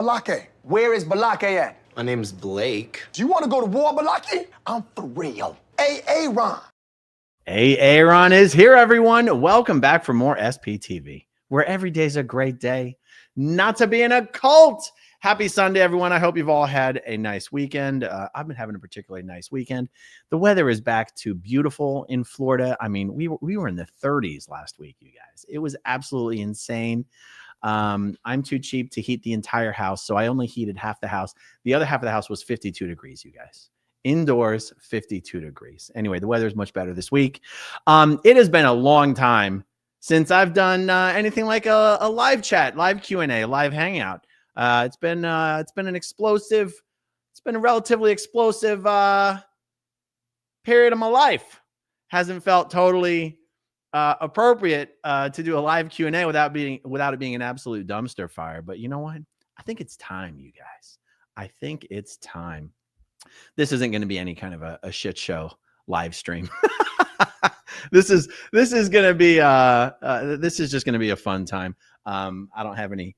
Balake. Where is Balake at? My name's Blake. Do you want to go to war, Balake? I'm for real. Aaron. Aaron is here, everyone. Welcome back for more SPTV, where every day's a great day not to be in a cult. Happy Sunday, everyone. I hope you've all had a nice weekend. I've been having a particularly nice weekend. The weather is back to beautiful in Florida. I mean, we were in the 30s last week, you guys. It was absolutely insane. I'm too cheap to heat the entire house, so I only heated half the house. The other half of the house was 52 degrees, you guys. Indoors, 52 degrees. Anyway, the weather is much better this week. It has been a long time since I've done anything like a live chat, live Q&A, live hangout. It's been a relatively explosive period of my life. Hasn't felt totally appropriate to do a live Q&A without it being an absolute dumpster fire. But you know what? I think it's time, you guys. I think it's time. This isn't going to be any kind of a shit show live stream. This is going to be this is just going to be a fun time. I don't have any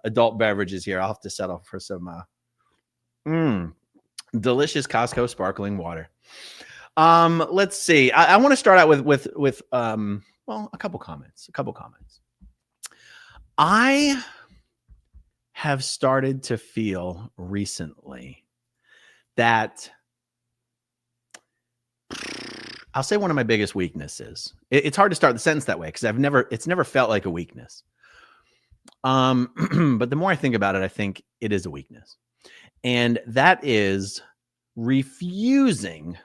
adult beverages here. I'll have to settle for some delicious Costco sparkling water. Let's see. I want to start out with a couple comments. I have started to feel recently that I'll say one of my biggest weaknesses. It's hard to start the sentence that way because it's never felt like a weakness. But the more I think about it, I think it is a weakness. And that is refusing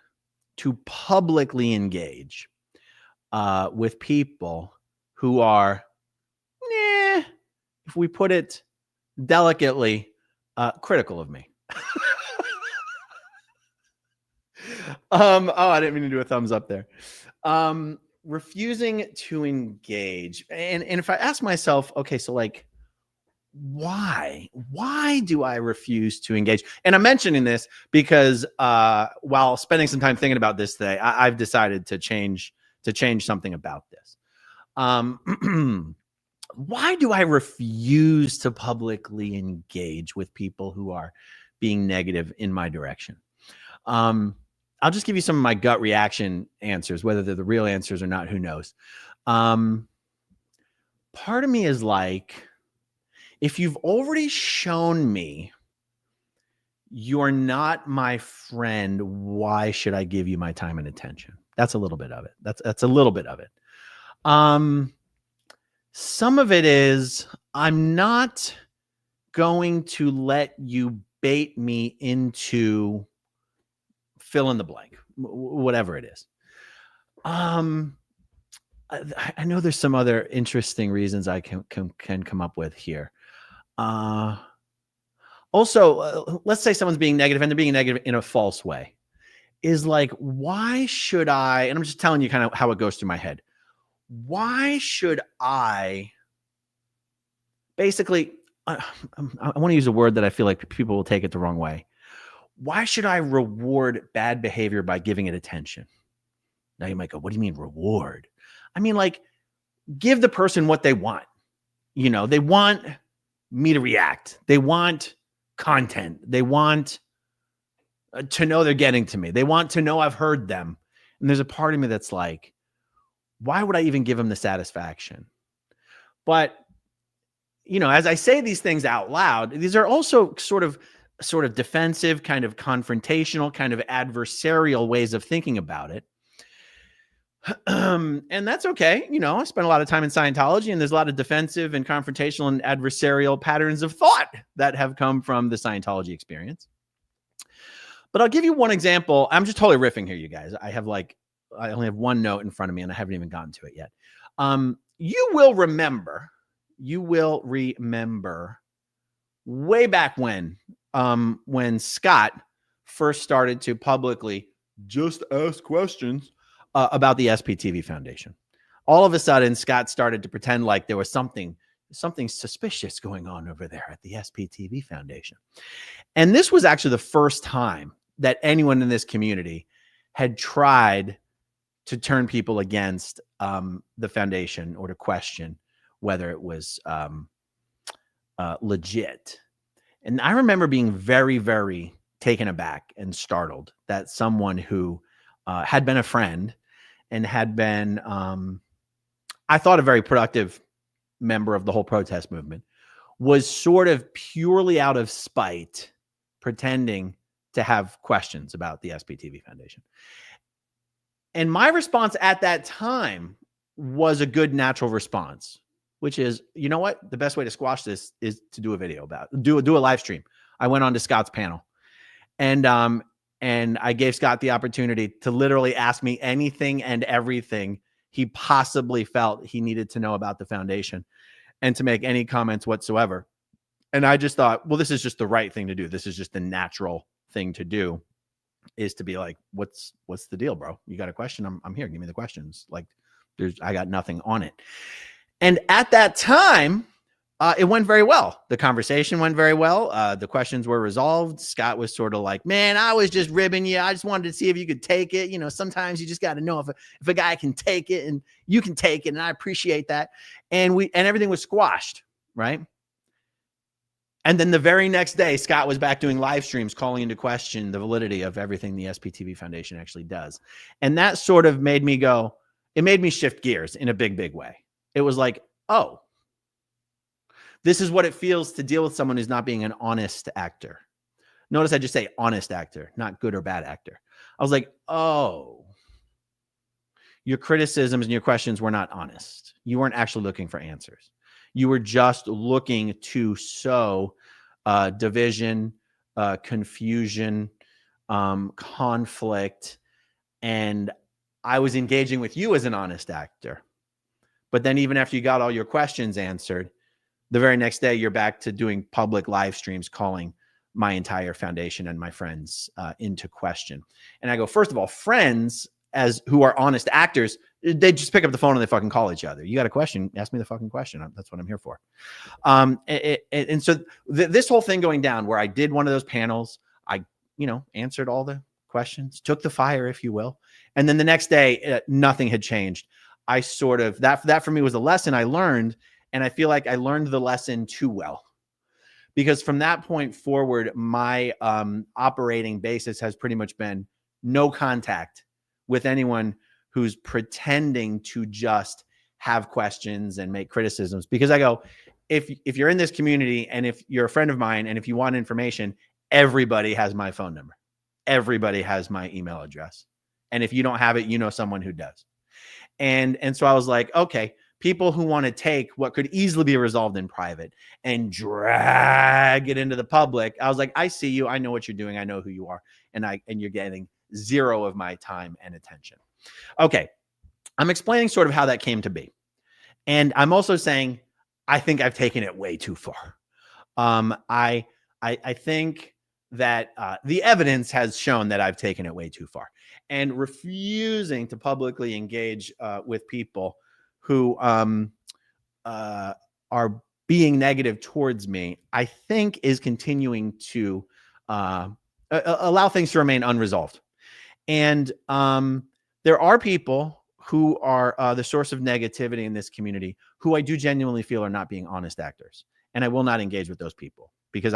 to publicly engage with people who are, if we put it delicately, critical of me. I didn't mean to do a thumbs up there. Refusing to engage. And if I ask myself, okay, so like, why do I refuse to engage? And I'm mentioning this because while spending some time thinking about this today, I've decided to change something about this. Why do I refuse to publicly engage with people who are being negative in my direction? I'll just give you some of my gut reaction answers, whether they're the real answers or not, who knows. Part of me is like, if you've already shown me you're not my friend, why should I give you my time and attention? That's a little bit of it. That's a little bit of it. Some of it is I'm not going to let you bait me into fill in the blank, whatever it is. I know there's some other interesting reasons I can come up with here. Also, let's say someone's being negative and they're being negative in a false way. Is like, why should I, and I'm just telling you kind of how it goes through my head. Why should I basically, I want to use a word that I feel like people will take it the wrong way. Why should I reward bad behavior by giving it attention? Now you might go, what do you mean reward? I mean, like, give the person what they want. You know, they want me to react. They want content. They want to know they're getting to me. They want to know I've heard them. And there's a part of me that's like, why would I even give them the satisfaction? But, you know, as I say these things out loud, these are also sort of defensive, kind of confrontational, kind of adversarial ways of thinking about it. And that's okay. You know, I spent a lot of time in Scientology, and there's a lot of defensive and confrontational and adversarial patterns of thought that have come from the Scientology experience. But I'll give you one example. I'm just totally riffing here, you guys. I only have one note in front of me, and I haven't even gotten to it yet. You will remember way back when Scott first started to publicly just ask questions about the SPTV Foundation. All of a sudden, Scott started to pretend like there was something suspicious going on over there at the SPTV Foundation. And this was actually the first time that anyone in this community had tried to turn people against the foundation or to question whether it was legit. And I remember being very, very taken aback and startled that someone who had been a friend and had been, I thought, a very productive member of the whole protest movement was sort of purely out of spite pretending to have questions about the SPTV Foundation. And my response at that time was a good natural response, which is, you know what? The best way to squash this is to do a video about it, do a live stream. I went on to Scott's panel, and I gave Scott the opportunity to literally ask me anything and everything he possibly felt he needed to know about the foundation and to make any comments whatsoever. And I just thought, well, this is just the right thing to do. This is just the natural thing to do, is to be like, what's the deal, bro? You got a question? I'm here. Give me the questions. Like, I got nothing on it. And at that time, it went very well. The conversation went very well. The questions were resolved. Scott was sort of like, man, I was just ribbing you. I just wanted to see if you could take it. You know, sometimes you just got to know if a guy can take it, and you can take it. And I appreciate that. And everything was squashed, right? And then the very next day, Scott was back doing live streams, calling into question the validity of everything the SPTV Foundation actually does. And that sort of made me go, it made me shift gears in a big, big way. It was like, oh, this is what it feels to deal with someone who's not being an honest actor. Notice I just say honest actor, not good or bad actor. I was like, oh, your criticisms and your questions were not honest. You weren't actually looking for answers. You were just looking to sow division, confusion, conflict. And I was engaging with you as an honest actor. But then even after you got all your questions answered, the very next day, you're back to doing public live streams, calling my entire foundation and my friends into question. And I go, first of all, friends, who are honest actors, they just pick up the phone and they fucking call each other. You got a question? Ask me the fucking question. That's what I'm here for. And so this whole thing going down, where I did one of those panels, I, answered all the questions, took the fire, if you will. And then the next day, nothing had changed. I sort of, that for me was a lesson I learned. And I feel like I learned the lesson too well, because from that point forward, my operating basis has pretty much been no contact with anyone who's pretending to just have questions and make criticisms. Because I go, if you're in this community and if you're a friend of mine and if you want information, everybody has my phone number. Everybody has my email address. And if you don't have it, you know someone who does. And so I was like, okay, people who want to take what could easily be resolved in private and drag it into the public, I was like, I see you. I know what you're doing. I know who you are. And you're getting zero of my time and attention. Okay. I'm explaining sort of how that came to be. And I'm also saying, I think I've taken it way too far. I think that the evidence has shown that I've taken it way too far, and refusing to publicly engage with people who are being negative towards me, I think is continuing to allow things to remain unresolved. And there are people who are the source of negativity in this community who I do genuinely feel are not being honest actors. And I will not engage with those people, because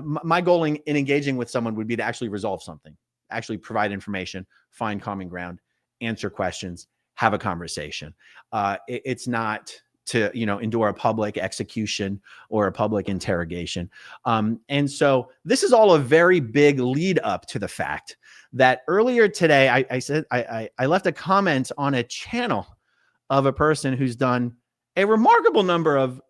my goal in engaging with someone would be to actually resolve something, actually provide information, find common ground, answer questions, have a conversation. It's not to, endure a public execution or a public interrogation. And so this is all a very big lead up to the fact that earlier today, I said, I left a comment on a channel of a person who's done a remarkable number of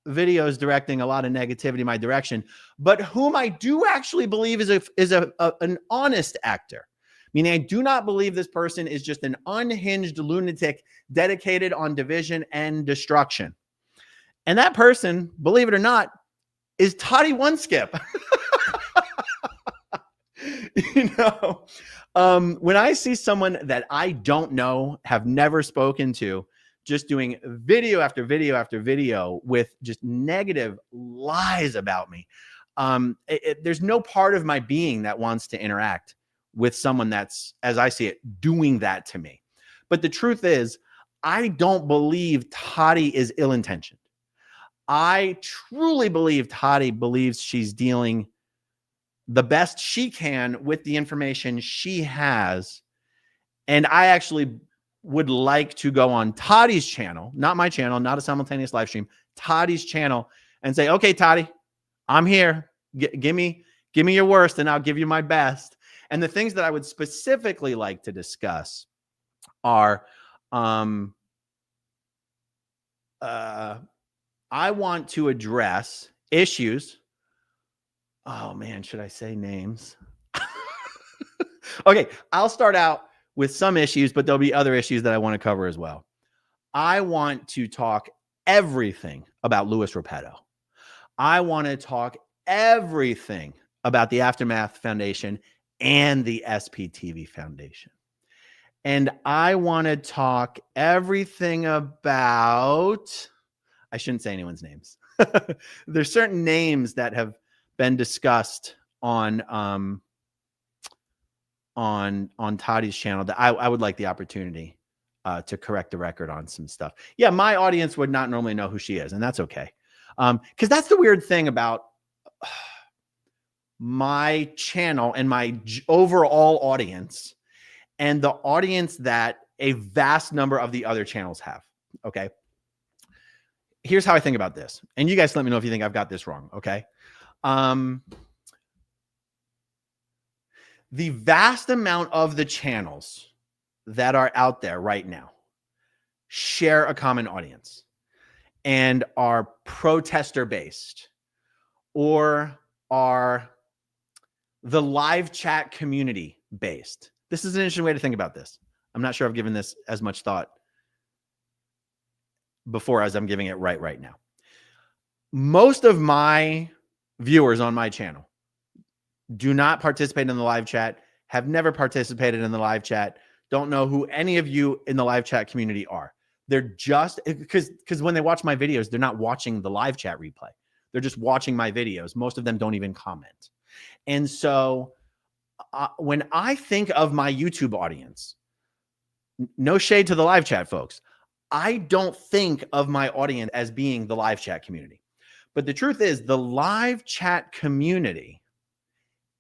videos directing a lot of negativity in my direction, but whom I do actually believe is an honest actor. Meaning, I do not believe this person is just an unhinged lunatic dedicated on division and destruction. And that person, believe it or not, is Toddy One Skip. When I see someone that I don't know, have never spoken to, just doing video after video after video with just negative lies about me, there's no part of my being that wants to interact with someone that's, as I see it, doing that to me. But the truth is, I don't believe Toddy is ill-intentioned. I truly believe Toddy believes she's dealing the best she can with the information she has. And I actually would like to go on Toddy's channel, not my channel, not a simultaneous live stream, Toddy's channel, and say, okay, Toddy, I'm here. Give me your worst and I'll give you my best. And the things that I would specifically like to discuss are, I want to address issues. Oh man, should I say names? Okay, I'll start out with some issues, but there'll be other issues that I want to cover as well. I want to talk everything about Louis Repetto. I want to talk everything about the Aftermath Foundation and the SPTV Foundation. And I want to talk everything about, I shouldn't say anyone's names. There's certain names that have been discussed on Toddy's channel that I would like the opportunity to correct the record on some stuff. Yeah, my audience would not normally know who she is, and that's okay. Because that's the weird thing about my channel and my overall audience and the audience that a vast number of the other channels have. Okay. Here's how I think about this. And you guys let me know if you think I've got this wrong. Okay. The vast amount of the channels that are out there right now share a common audience and are protester based or are the live chat community based. This is an interesting way to think about this. I'm not sure I've given this as much thought before as I'm giving it right now. Most of my viewers on my channel do not participate in the live chat, have never participated in the live chat, don't know who any of you in the live chat community are. They're just, because when they watch my videos, they're not watching the live chat replay. They're just watching my videos. Most of them don't even comment. And so when I think of my YouTube audience, no shade to the live chat folks, I don't think of my audience as being the live chat community. But the truth is, the live chat community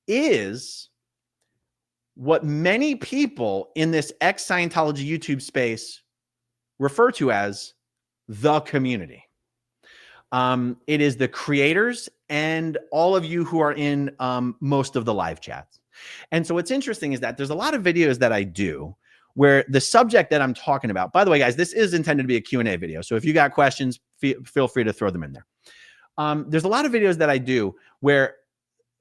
is what many people in this ex-Scientology YouTube space refer to as the community. It is the creators and all of you who are in most of the live chats. And so what's interesting is that there's a lot of videos that I do where the subject that I'm talking about, by the way, guys, this is intended to be a Q&A video. So if you got questions, feel free to throw them in there. There's a lot of videos that I do where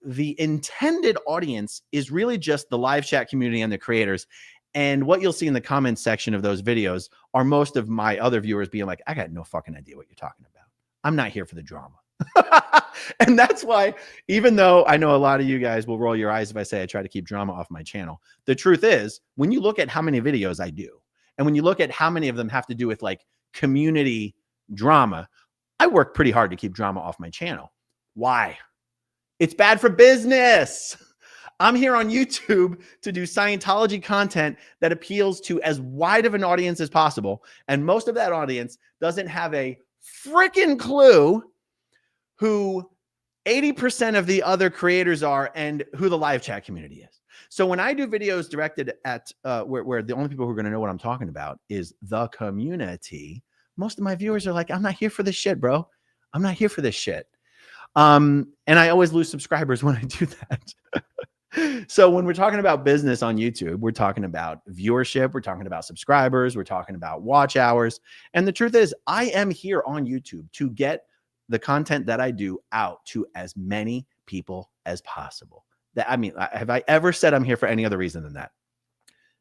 the intended audience is really just the live chat community and the creators. And what you'll see in the comments section of those videos are most of my other viewers being like, I got no fucking idea what you're talking about. I'm not here for the drama. And that's why, even though I know a lot of you guys will roll your eyes if I say I try to keep drama off my channel, the truth is, when you look at how many videos I do, and when you look at how many of them have to do with like community drama, I work pretty hard to keep drama off my channel. Why? It's bad for business. I'm here on YouTube to do Scientology content that appeals to as wide of an audience as possible. And most of that audience doesn't have a freaking clue who 80% of the other creators are and who the live chat community is. So when I do videos directed at where the only people who are going to know what I'm talking about is the community, most of my viewers are like, I'm not here for this shit, bro. I'm not here for this shit. And I always lose subscribers when I do that. So when we're talking about business on YouTube, we're talking about viewership, we're talking about subscribers, we're talking about watch hours. And the truth is, I am here on YouTube to get the content that I do out to as many people as possible. That, I mean, have I ever said I'm here for any other reason than that?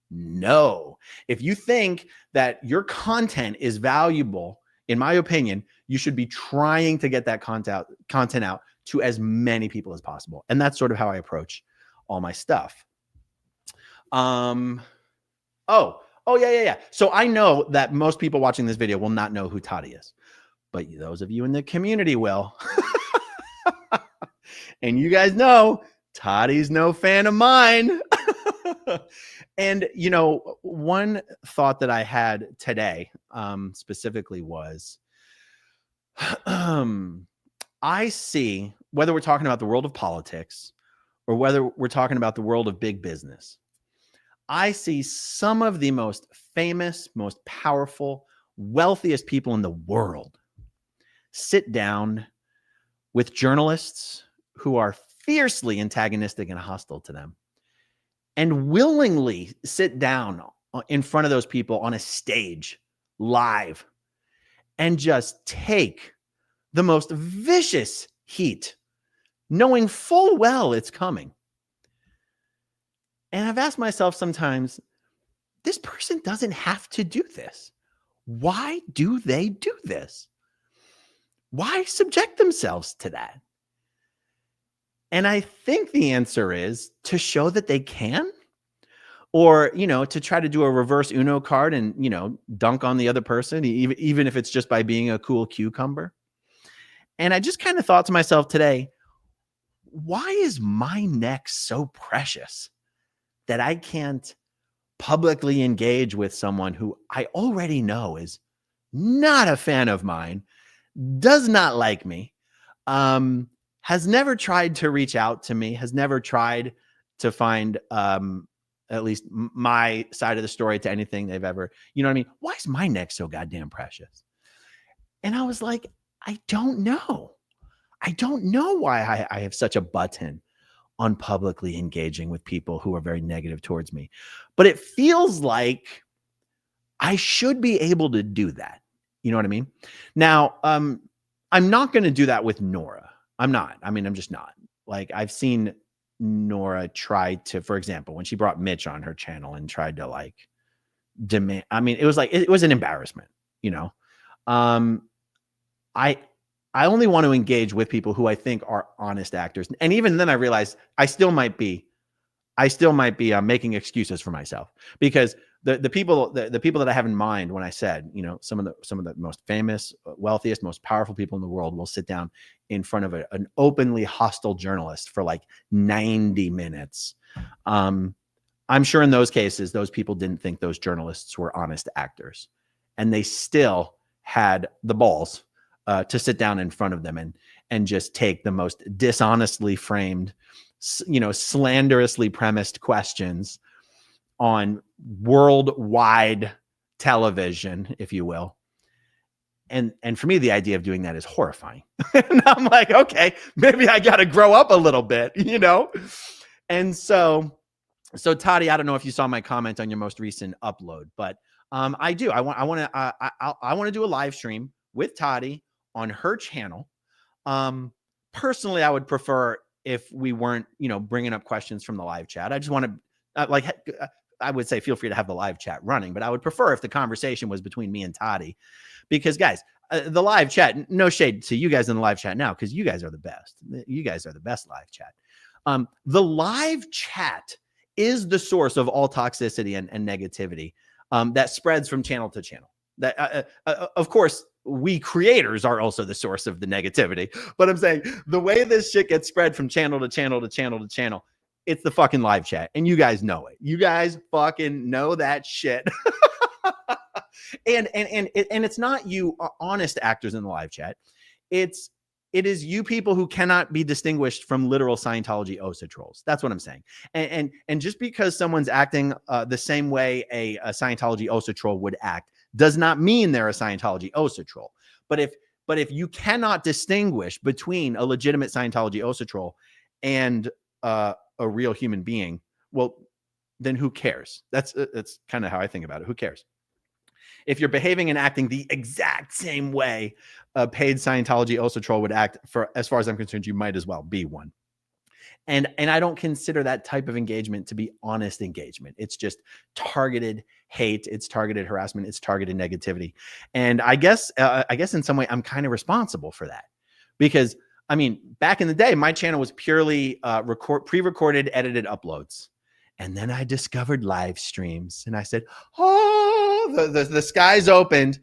No. If you think that your content is valuable, in my opinion, you should be trying to get that content out to as many people as possible. And that's sort of how I approach all my stuff. Oh, yeah. So I know that most people watching this video will not know who Toddy is, but those of you in the community will. And you guys know Toddy's no fan of mine. And, you know, one thought that I had today specifically was, I see, whether we're talking about the world of politics or whether we're talking about the world of big business, I see some of the most famous, most powerful, wealthiest people in the world sit down with journalists who are fiercely antagonistic and hostile to them, and willingly sit down in front of those people on a stage live and just take the most vicious heat, knowing full well it's coming. And I've asked myself sometimes, this person doesn't have to do this. Why do they do this? Why subject themselves to that? And I think the answer is to show that they can, or, to try to do a reverse Uno card and, dunk on the other person, even if it's just by being a cool cucumber. And I just kind of thought to myself today, why is my neck so precious that I can't publicly engage with someone who I already know is not a fan of mine, does not like me, has never tried to reach out to me, has never tried to find at least my side of the story to anything they've ever, you know what I mean? Why is my neck so goddamn precious? And I was like, I don't know. I don't know why I have such a button on publicly engaging with people who are very negative towards me. But it feels like I should be able to do that. You know what I mean? Now, I'm not going to do that with Nora. I'm not. I mean, I'm just not. Like, I've seen Nora try to, for example, when she brought Mitch on her channel and tried to like demand, I mean, it was like, it was an embarrassment, I only want to engage with people who I think are honest actors. And even then I realized I still might be making excuses for myself, because the people that I have in mind when I said, some of the most famous, wealthiest, most powerful people in the world will sit down in front of an openly hostile journalist for like 90 minutes. I'm sure in those cases, those people didn't think those journalists were honest actors, and they still had the balls to sit down in front of them and just take the most dishonestly framed, slanderously premised questions on worldwide television, if you will. And for me, the idea of doing that is horrifying. And I'm like, okay, maybe I got to grow up a little bit, And so Toddy, I don't know if you saw my comment on your most recent upload, but I do. I want to do a live stream with Toddy on her channel. Personally, I would prefer if we weren't, bringing up questions from the live chat. I just want to I would say feel free to have the live chat running, but I would prefer if the conversation was between me and Toddy, because guys, the live chat, no shade to you guys in the live chat now, because you guys are the best. You guys are the best live chat. The live chat is the source of all toxicity and negativity that spreads from channel to channel. That, of course, we creators are also the source of the negativity. But I'm saying the way this shit gets spread from channel to channel to channel to channel, it's the fucking live chat. And you guys know it. You guys fucking know that shit. And it's not you honest actors in the live chat. It is you people who cannot be distinguished from literal Scientology OSA trolls. That's what I'm saying. And just because someone's acting the same way a Scientology OSA troll would act does not mean they're a Scientology OSA troll. But if you cannot distinguish between a legitimate Scientology OSA troll and a real human being, well, then who cares? That's kind of how I think about it. Who cares? If you're behaving and acting the exact same way a paid Scientology OSA troll would act, for as far as I'm concerned, you might as well be one. And I don't consider that type of engagement to be honest engagement. It's just targeted hate. It's targeted harassment. It's targeted negativity. And I guess in some way I'm kind of responsible for that, because I mean, back in the day, my channel was purely pre-recorded, edited uploads. And then I discovered live streams, and I said, oh, the skies opened.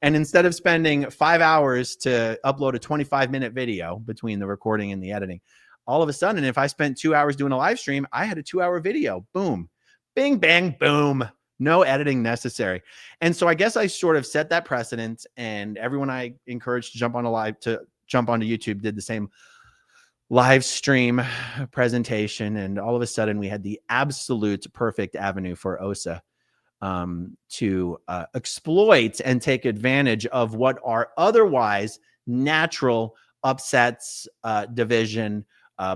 And instead of spending 5 hours to upload a 25-minute video between the recording and the editing, all of a sudden, if I spent 2 hours doing a live stream, I had a 2-hour video. Boom, bing, bang, boom. No editing necessary. And so I guess I sort of set that precedent, and everyone I encouraged to jump onto YouTube did the same live stream presentation. And all of a sudden we had the absolute perfect avenue for OSA to exploit and take advantage of what are otherwise natural upsets, division,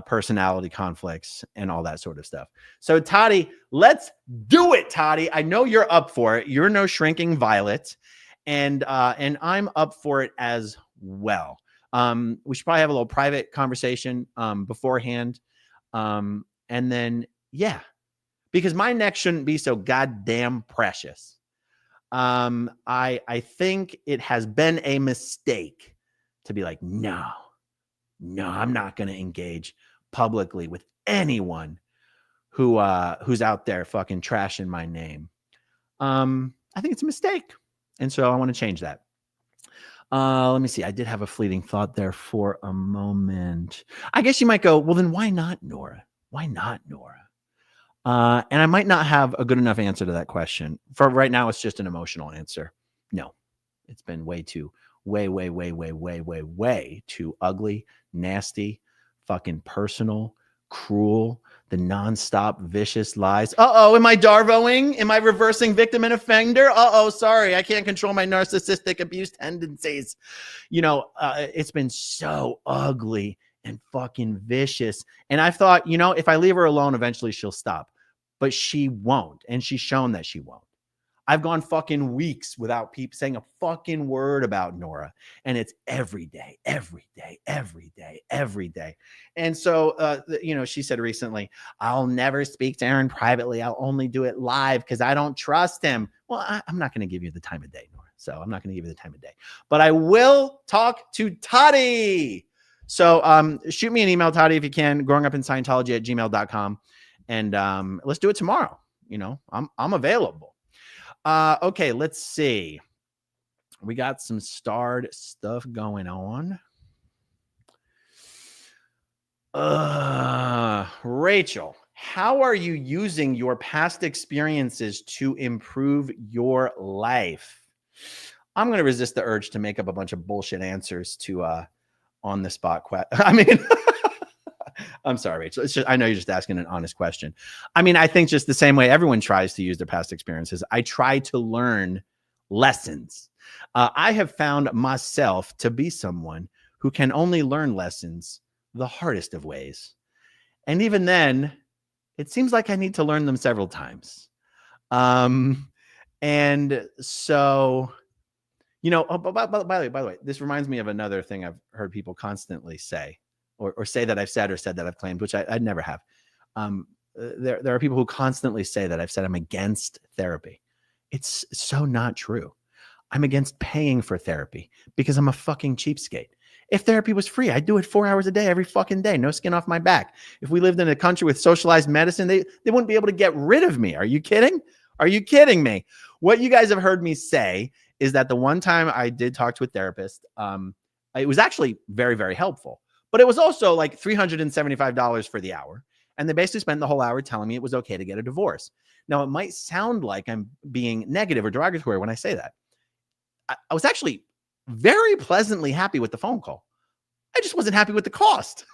personality conflicts, and all that sort of stuff. So Toddy, let's do it, Toddy. I know you're up for it. You're no shrinking violet, and I'm up for it as well. We should probably have a little private conversation beforehand, and then yeah, because my neck shouldn't be so goddamn precious. I think it has been a mistake to be like, no, I'm not going to engage publicly with anyone who's out there fucking trashing my name. I think it's a mistake. And so I want to change that. Let me see. I did have a fleeting thought there for a moment. I guess you might go, well, then why not, Nora? Why not, Nora? And I might not have a good enough answer to that question. For right now, it's just an emotional answer. No, it's been way too ugly, nasty, fucking personal, cruel, the nonstop vicious lies. Am I Darvoing? Am I reversing victim and offender? Sorry, I can't control my narcissistic abuse tendencies. It's been so ugly and fucking vicious. And I thought, if I leave her alone, eventually she'll stop. But she won't. And she's shown that she won't. I've gone fucking weeks without people saying a fucking word about Nora. And it's every day. And so, she said recently, I'll never speak to Aaron privately. I'll only do it live because I don't trust him. Well, I'm not going to give you the time of day, Nora. So I'm not going to give you the time of day. But I will talk to Toddy. So shoot me an email, Toddy, if you can, growingupinscientology@gmail.com. And let's do it tomorrow. I'm available. Okay, let's see. We got some starred stuff going on. Rachel, how are you using your past experiences to improve your life? I'm going to resist the urge to make up a bunch of bullshit answers to on the spot I'm sorry, Rachel. It's just, I know you're just asking an honest question. I think just the same way everyone tries to use their past experiences, I try to learn lessons. I have found myself to be someone who can only learn lessons the hardest of ways. And even then, it seems like I need to learn them several times. And so, by the way, this reminds me of another thing I've heard people constantly say. Or say that I've said or said that I've claimed, which I'd never have. There are people who constantly say that I've said I'm against therapy. It's so not true. I'm against paying for therapy because I'm a fucking cheapskate. If therapy was free, I'd do it 4 hours a day, every fucking day, no skin off my back. If we lived in a country with socialized medicine, they wouldn't be able to get rid of me. Are you kidding? Are you kidding me? What you guys have heard me say is that the one time I did talk to a therapist, it was actually very, very helpful. But it was also like $375 for the hour. And they basically spent the whole hour telling me it was okay to get a divorce. Now, it might sound like I'm being negative or derogatory when I say that. I was actually very pleasantly happy with the phone call. I just wasn't happy with the cost.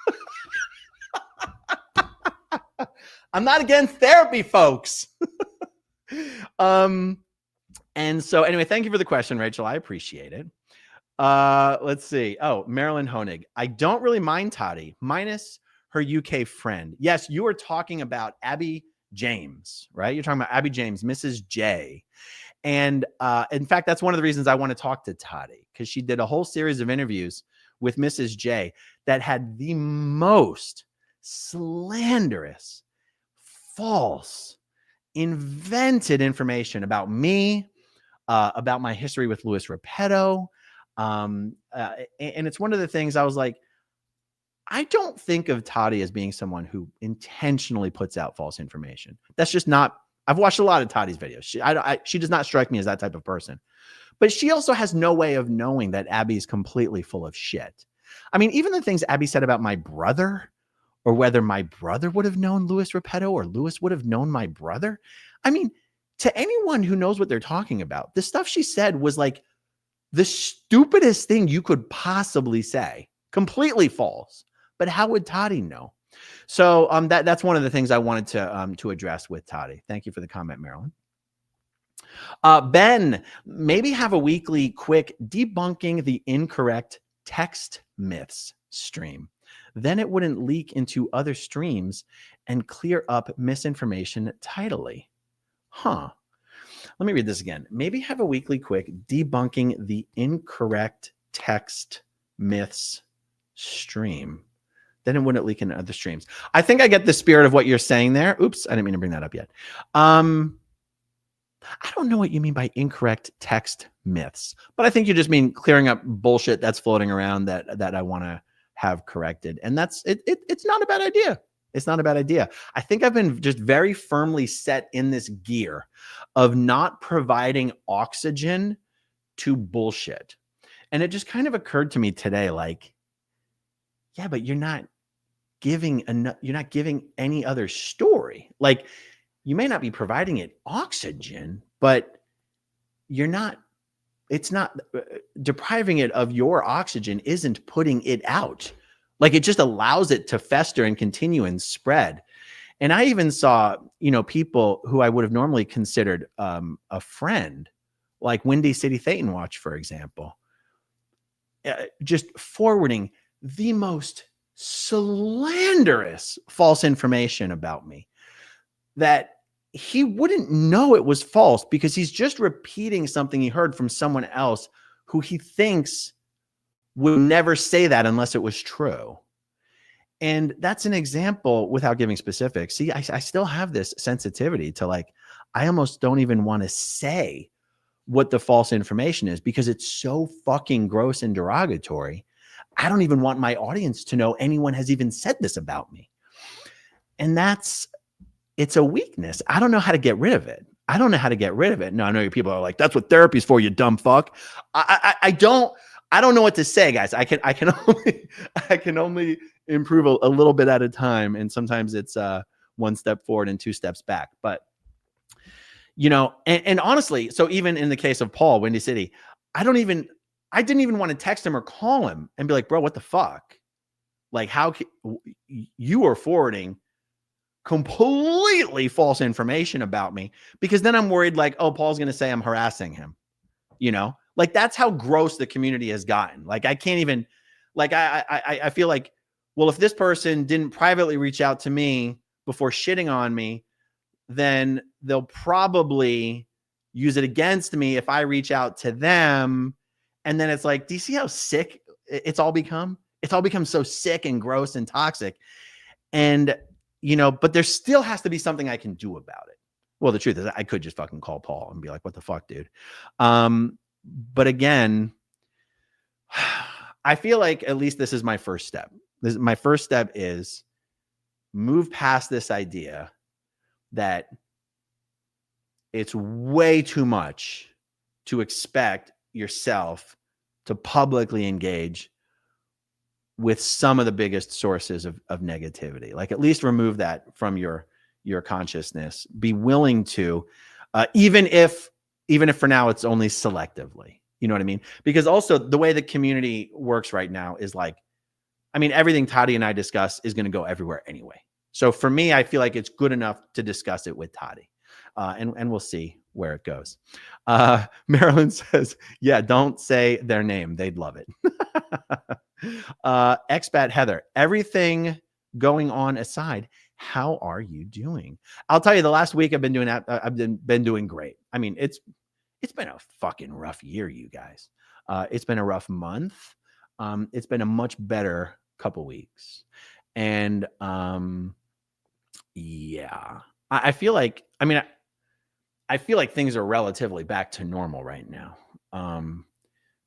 I'm not against therapy, folks. And so anyway, thank you for the question, Rachel. I appreciate it. Let's see. Oh, Marilyn Honig. I don't really mind Toddy, minus her UK friend. Yes, you are talking about Abbie James, right? You're talking about Abbie James, Mrs. J. And in fact, that's one of the reasons I want to talk to Toddy, because she did a whole series of interviews with Mrs. J that had the most slanderous, false, invented information about me, about my history with Louis Repetto. And it's one of the things I was like, I don't think of Toddy as being someone who intentionally puts out false information. That's just not, I've watched a lot of Toddy's videos. She does not strike me as that type of person, but she also has no way of knowing that Abbie is completely full of shit. Even the things Abbie said about my brother, or whether my brother would have known Louis Repetto or Louis would have known my brother. to anyone who knows what they're talking about, the stuff she said was like the stupidest thing you could possibly say. Completely false. But how would Toddy know? So that's one of the things I wanted to address with Toddy. Thank you for the comment, Marilyn. Ben, maybe have a weekly quick debunking the incorrect text myths stream. Then it wouldn't leak into other streams and clear up misinformation tidily. Huh. Let me read this again. Maybe have a weekly quick debunking the incorrect text myths stream. Then it wouldn't leak into other streams. I think I get the spirit of what you're saying there. Oops, I didn't mean to bring that up yet. I don't know what you mean by incorrect text myths, but I think you just mean clearing up bullshit that's floating around that I want to have corrected. And that's it. It's not a bad idea. It's not a bad idea. I think I've been just very firmly set in this gear of not providing oxygen to bullshit. And it just kind of occurred to me today, like, yeah, but you're not giving any other story. Like, you may not be providing it oxygen, but it's not depriving it of your oxygen isn't putting it out. Like, it just allows it to fester and continue and spread. And I even saw, people who I would have normally considered a friend, like Windy City Thetan Watch, for example, just forwarding the most slanderous false information about me that he wouldn't know it was false because he's just repeating something he heard from someone else who he thinks would never say that unless it was true. And that's an example without giving specifics. See, I still have this sensitivity to, like, I almost don't even want to say what the false information is because it's so fucking gross and derogatory. I don't even want my audience to know anyone has even said this about me. And it's a weakness. I don't know how to get rid of it. No, I know your people are like, that's what therapy's for, you dumb fuck. I don't know what to say, guys. I can only improve a little bit at a time. And sometimes it's one step forward and two steps back. But, and honestly, so even in the case of Paul, Windy City, I didn't even want to text him or call him and be like, bro, what the fuck? Like, how you are forwarding completely false information about me? Because then I'm worried, like, oh, Paul's going to say I'm harassing him. Like, that's how gross the community has gotten. Like, I can't even, like, I feel like, well, if this person didn't privately reach out to me before shitting on me, then they'll probably use it against me if I reach out to them. And then it's like, do you see how sick it's all become? It's all become so sick and gross and toxic. And, but there still has to be something I can do about it. Well, the truth is I could just fucking call Paul and be like, what the fuck, dude? But again, I feel like at least this is my first step. My first step is move past this idea that it's way too much to expect yourself to publicly engage with some of the biggest sources of negativity. Like, at least remove that from your consciousness. Be willing to, even if for now it's only selectively, you know what I mean? Because also the way the community works right now is like, I mean, everything Toddy and I discuss is going to go everywhere anyway. So for me, I feel like it's good enough to discuss it with Toddy. And we'll see where it goes. Marilyn says, yeah, don't say their name. They'd love it. Expat Heather, everything going on aside, how are you doing? I'll tell you, the last week I've been doing great. I mean, it's been a fucking rough year, you guys. It's been a rough month. It's been a much better couple weeks. And yeah, I feel like, I feel like things are relatively back to normal right now.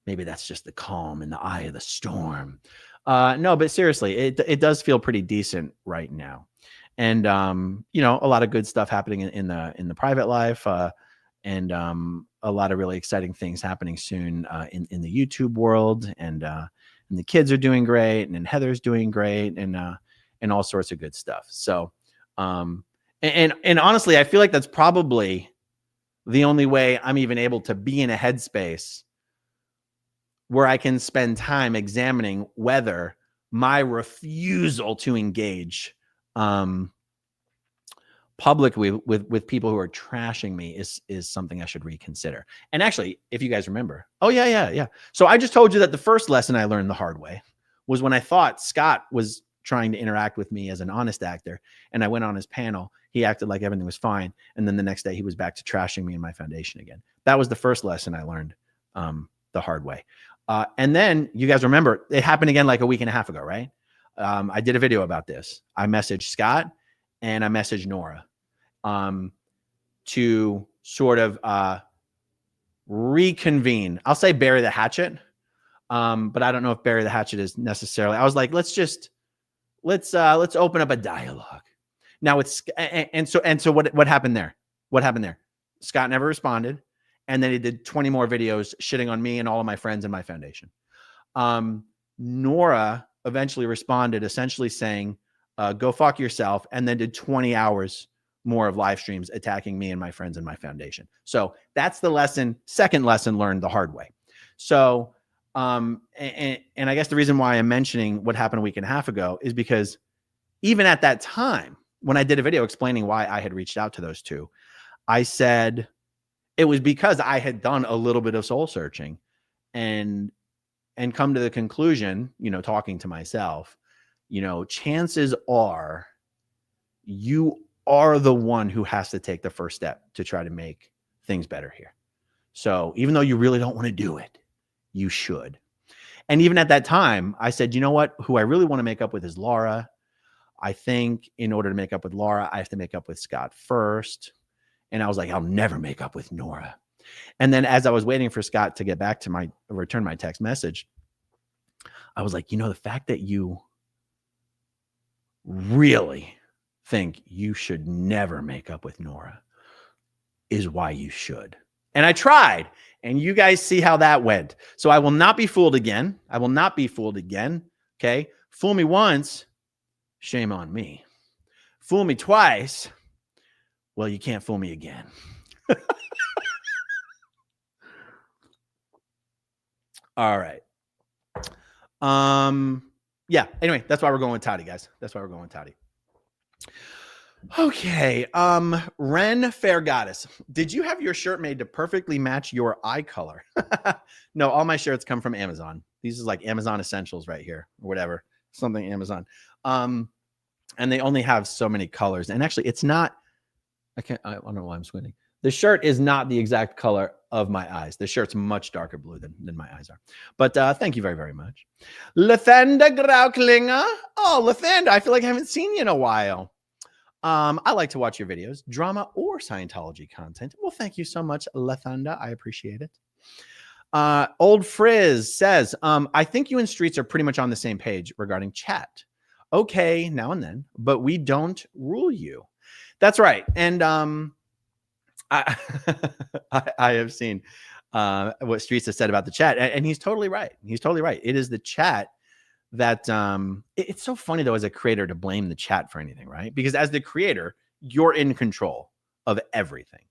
Maybe that's just the calm in the eye of the storm. No, but seriously, it does feel pretty decent right now. And, a lot of good stuff happening in the private life, and a lot of really exciting things happening soon in the YouTube world. And the kids are doing great, and then Heather's doing great, and all sorts of good stuff. So, and honestly, I feel like that's probably the only way I'm even able to be in a headspace where I can spend time examining whether my refusal to engage publicly with people who are trashing me is something I should reconsider. And actually, if you guys remember, yeah. So I just told you that the first lesson I learned the hard way was when I thought Scott was trying to interact with me as an honest actor, and I went on his panel. He acted like everything was fine, and then the next day he was back to trashing me and my foundation again. That was the first lesson I learned the hard way. And then you guys remember it happened again like a week and a half ago, right? I did a video about this. I messaged Scott and I messaged Nora to sort of reconvene. I'll say bury the hatchet, but I don't know if bury the hatchet is necessarily. I was like, let's open up a dialogue. Now it's and so what happened there? What happened there? Scott never responded, and then he did 20 more videos shitting on me and all of my friends and my foundation. Nora eventually responded, essentially saying, "Go fuck yourself," and then did 20 hours more of live streams attacking me and my friends and my foundation. So that's the lesson. Second lesson learned the hard way. So, and I guess the reason why I'm mentioning what happened a week and a half ago is because even at that time, when I did a video explaining why I had reached out to those two, I said it was because I had done a little bit of soul searching and come to the conclusion, talking to myself, chances are you are the one who has to take the first step to try to make things better here. So even though you really don't want to do it, you should. And even at that time, I said, you know what? Who I really want to make up with is Laura. I think in order to make up with Laura, I have to make up with Scott first. And I was like, I'll never make up with Nora. And then as I was waiting for Scott to get back to return my text message, I was like, the fact that you really think you should never make up with Nora is why you should. And I tried, and you guys see how that went. So I will not be fooled again. I will not be fooled again. Okay. Fool me once. Shame on me. Fool me twice. Well, you can't fool me again. All right. Yeah. Anyway, that's why we're going with Toddy, guys. That's why we're going with Toddy. Okay. Ren Fair Goddess, did you have your shirt made to perfectly match your eye color? No, all my shirts come from Amazon. These is like Amazon Essentials right here, or whatever, something Amazon. And they only have so many colors. And actually, it's not. I don't know why I'm squinting. The shirt is not the exact color of my eyes. The shirt's much darker blue than my eyes are. But thank you very, very much. Lethanda Grauklinger. Oh, Lethanda, I feel like I haven't seen you in a while. I like to watch your videos, drama or Scientology content. Well, thank you so much, Lethanda. I appreciate it. Old Frizz says, I think you and Streets are pretty much on the same page regarding chat. Okay, now and then, but we don't rule you. That's right. And I have seen what Streets has said about the chat, and he's totally right. He's totally right. It is the chat that it's so funny, though, as a creator to blame the chat for anything, right? Because as the creator, you're in control of everything.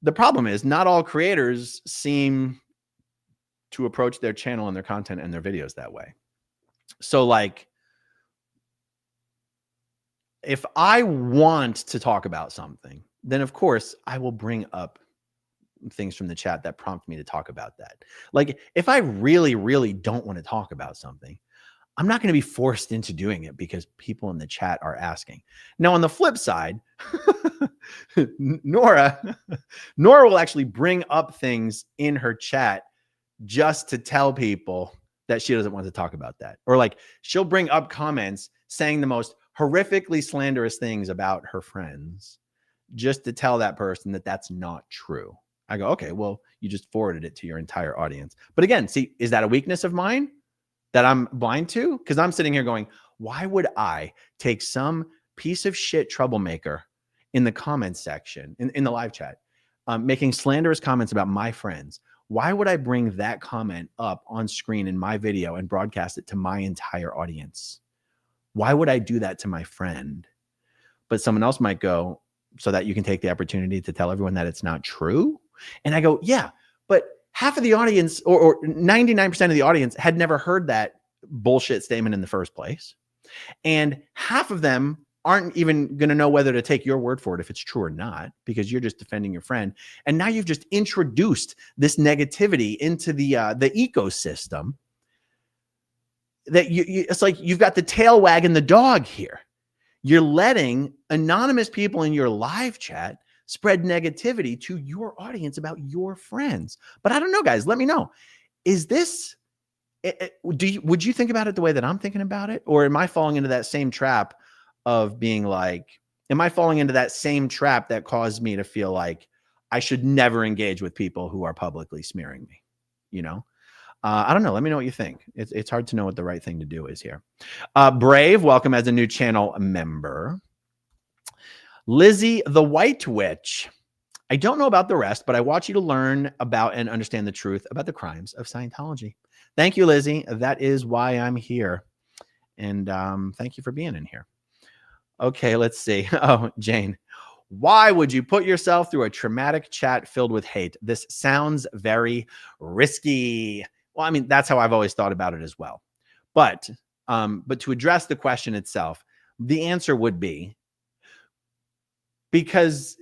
The problem is not all creators seem to approach their channel and their content and their videos that way. So like, if I want to talk about something, then of course I will bring up things from the chat that prompt me to talk about that. Like if I really, really don't want to talk about something, I'm not going to be forced into doing it because people in the chat are asking. Now, on the flip side, Nora will actually bring up things in her chat just to tell people that she doesn't want to talk about that. Or like she'll bring up comments saying the most horrifically slanderous things about her friends just to tell that person that that's not true. I go, okay, well, you just forwarded it to your entire audience. But again, see, is that a weakness of mine that I'm blind to? Because I'm sitting here going, why would I take some piece of shit troublemaker in the comments section, in the live chat, making slanderous comments about my friends? Why would I bring that comment up on screen in my video and broadcast it to my entire audience? Why would I do that to my friend? But someone else might go, so that you can take the opportunity to tell everyone that it's not true. And I go, yeah, but half of the audience or 99% of the audience had never heard that bullshit statement in the first place. And half of them aren't even going to know whether to take your word for it if it's true or not, because you're just defending your friend. And now you've just introduced this negativity into the ecosystem that it's like you've got the tail wagging the dog here. You're letting anonymous people in your live chat spread negativity to your audience about your friends. But I don't know, guys, let me know. Is this, would you think about it the way that I'm thinking about it? Or am I falling into that same trap of being like, am I falling into that same trap that caused me to feel like I should never engage with people who are publicly smearing me? You know, I don't know. Let me know what you think. It's hard to know what the right thing to do is here. Brave, welcome as a new channel member. Lizzie the White Witch. I don't know about the rest, but I want you to learn about and understand the truth about the crimes of Scientology. Thank you, Lizzie. That is why I'm here. And thank you for being in here. Okay, let's see. Oh, Jane. Why would you put yourself through a traumatic chat filled with hate? This sounds very risky. Well, I mean, that's how I've always thought about it as well. But to address the question itself, the answer would be because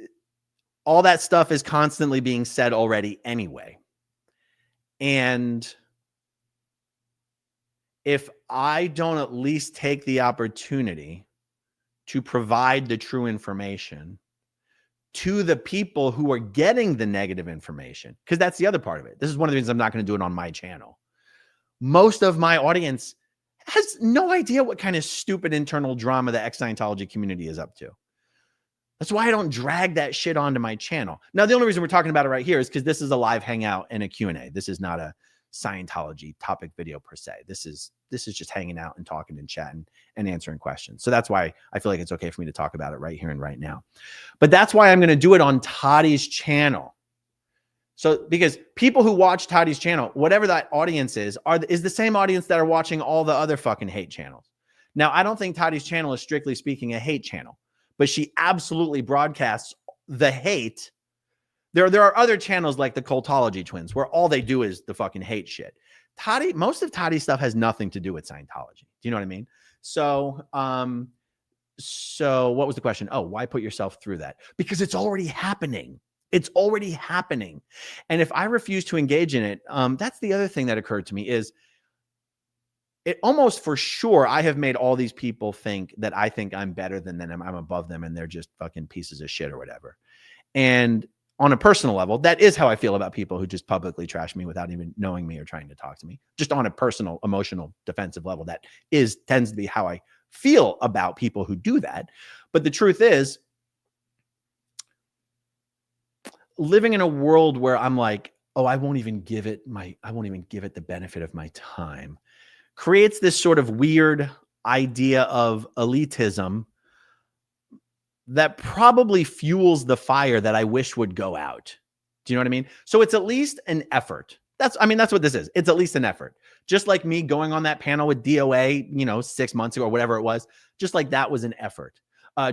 all that stuff is constantly being said already anyway. And if I don't at least take the opportunity to provide the true information to the people who are getting the negative information, because that's the other part of it. This is one of the reasons I'm not going to do it on my channel. Most of my audience has no idea what kind of stupid internal drama the ex-Scientology community is up to. That's why I don't drag that shit onto my channel. Now, the only reason we're talking about it right here is because this is a live hangout and a Q&A. This is not a Scientology topic video per se. This is just hanging out and talking and chatting and answering questions. So that's why I feel like it's okay for me to talk about it right here and right now. But that's why I'm going to do it on Toddy's channel. So because people who watch Toddy's channel, whatever that audience is the same audience that are watching all the other fucking hate channels. Now, I don't think Toddy's channel is strictly speaking a hate channel, but she absolutely broadcasts the hate. There are other channels like the Cultology twins where all they do is the fucking hate shit. Toddy, most of Toddy's stuff has nothing to do with Scientology. Do you know what I mean? So what was the question? Oh, why put yourself through that? Because it's already happening. It's already happening. And if I refuse to engage in it, that's the other thing that occurred to me is it almost for sure I have made all these people think that I think I'm better than them. I'm above them and they're just fucking pieces of shit or whatever. And on a personal level, that is how I feel about people who just publicly trash me without even knowing me or trying to talk to me. Just on a personal, emotional, defensive level, that tends to be how I feel about people who do that. But the truth is, living in a world where I'm like, oh, I won't even give it the benefit of my time, creates this sort of weird idea of elitism that probably fuels the fire that I wish would go out. Do you know what I mean? So it's at least an effort. That's what this is. It's at least an effort. Just like me going on that panel with DOA, 6 months ago or whatever it was, just like that was an effort.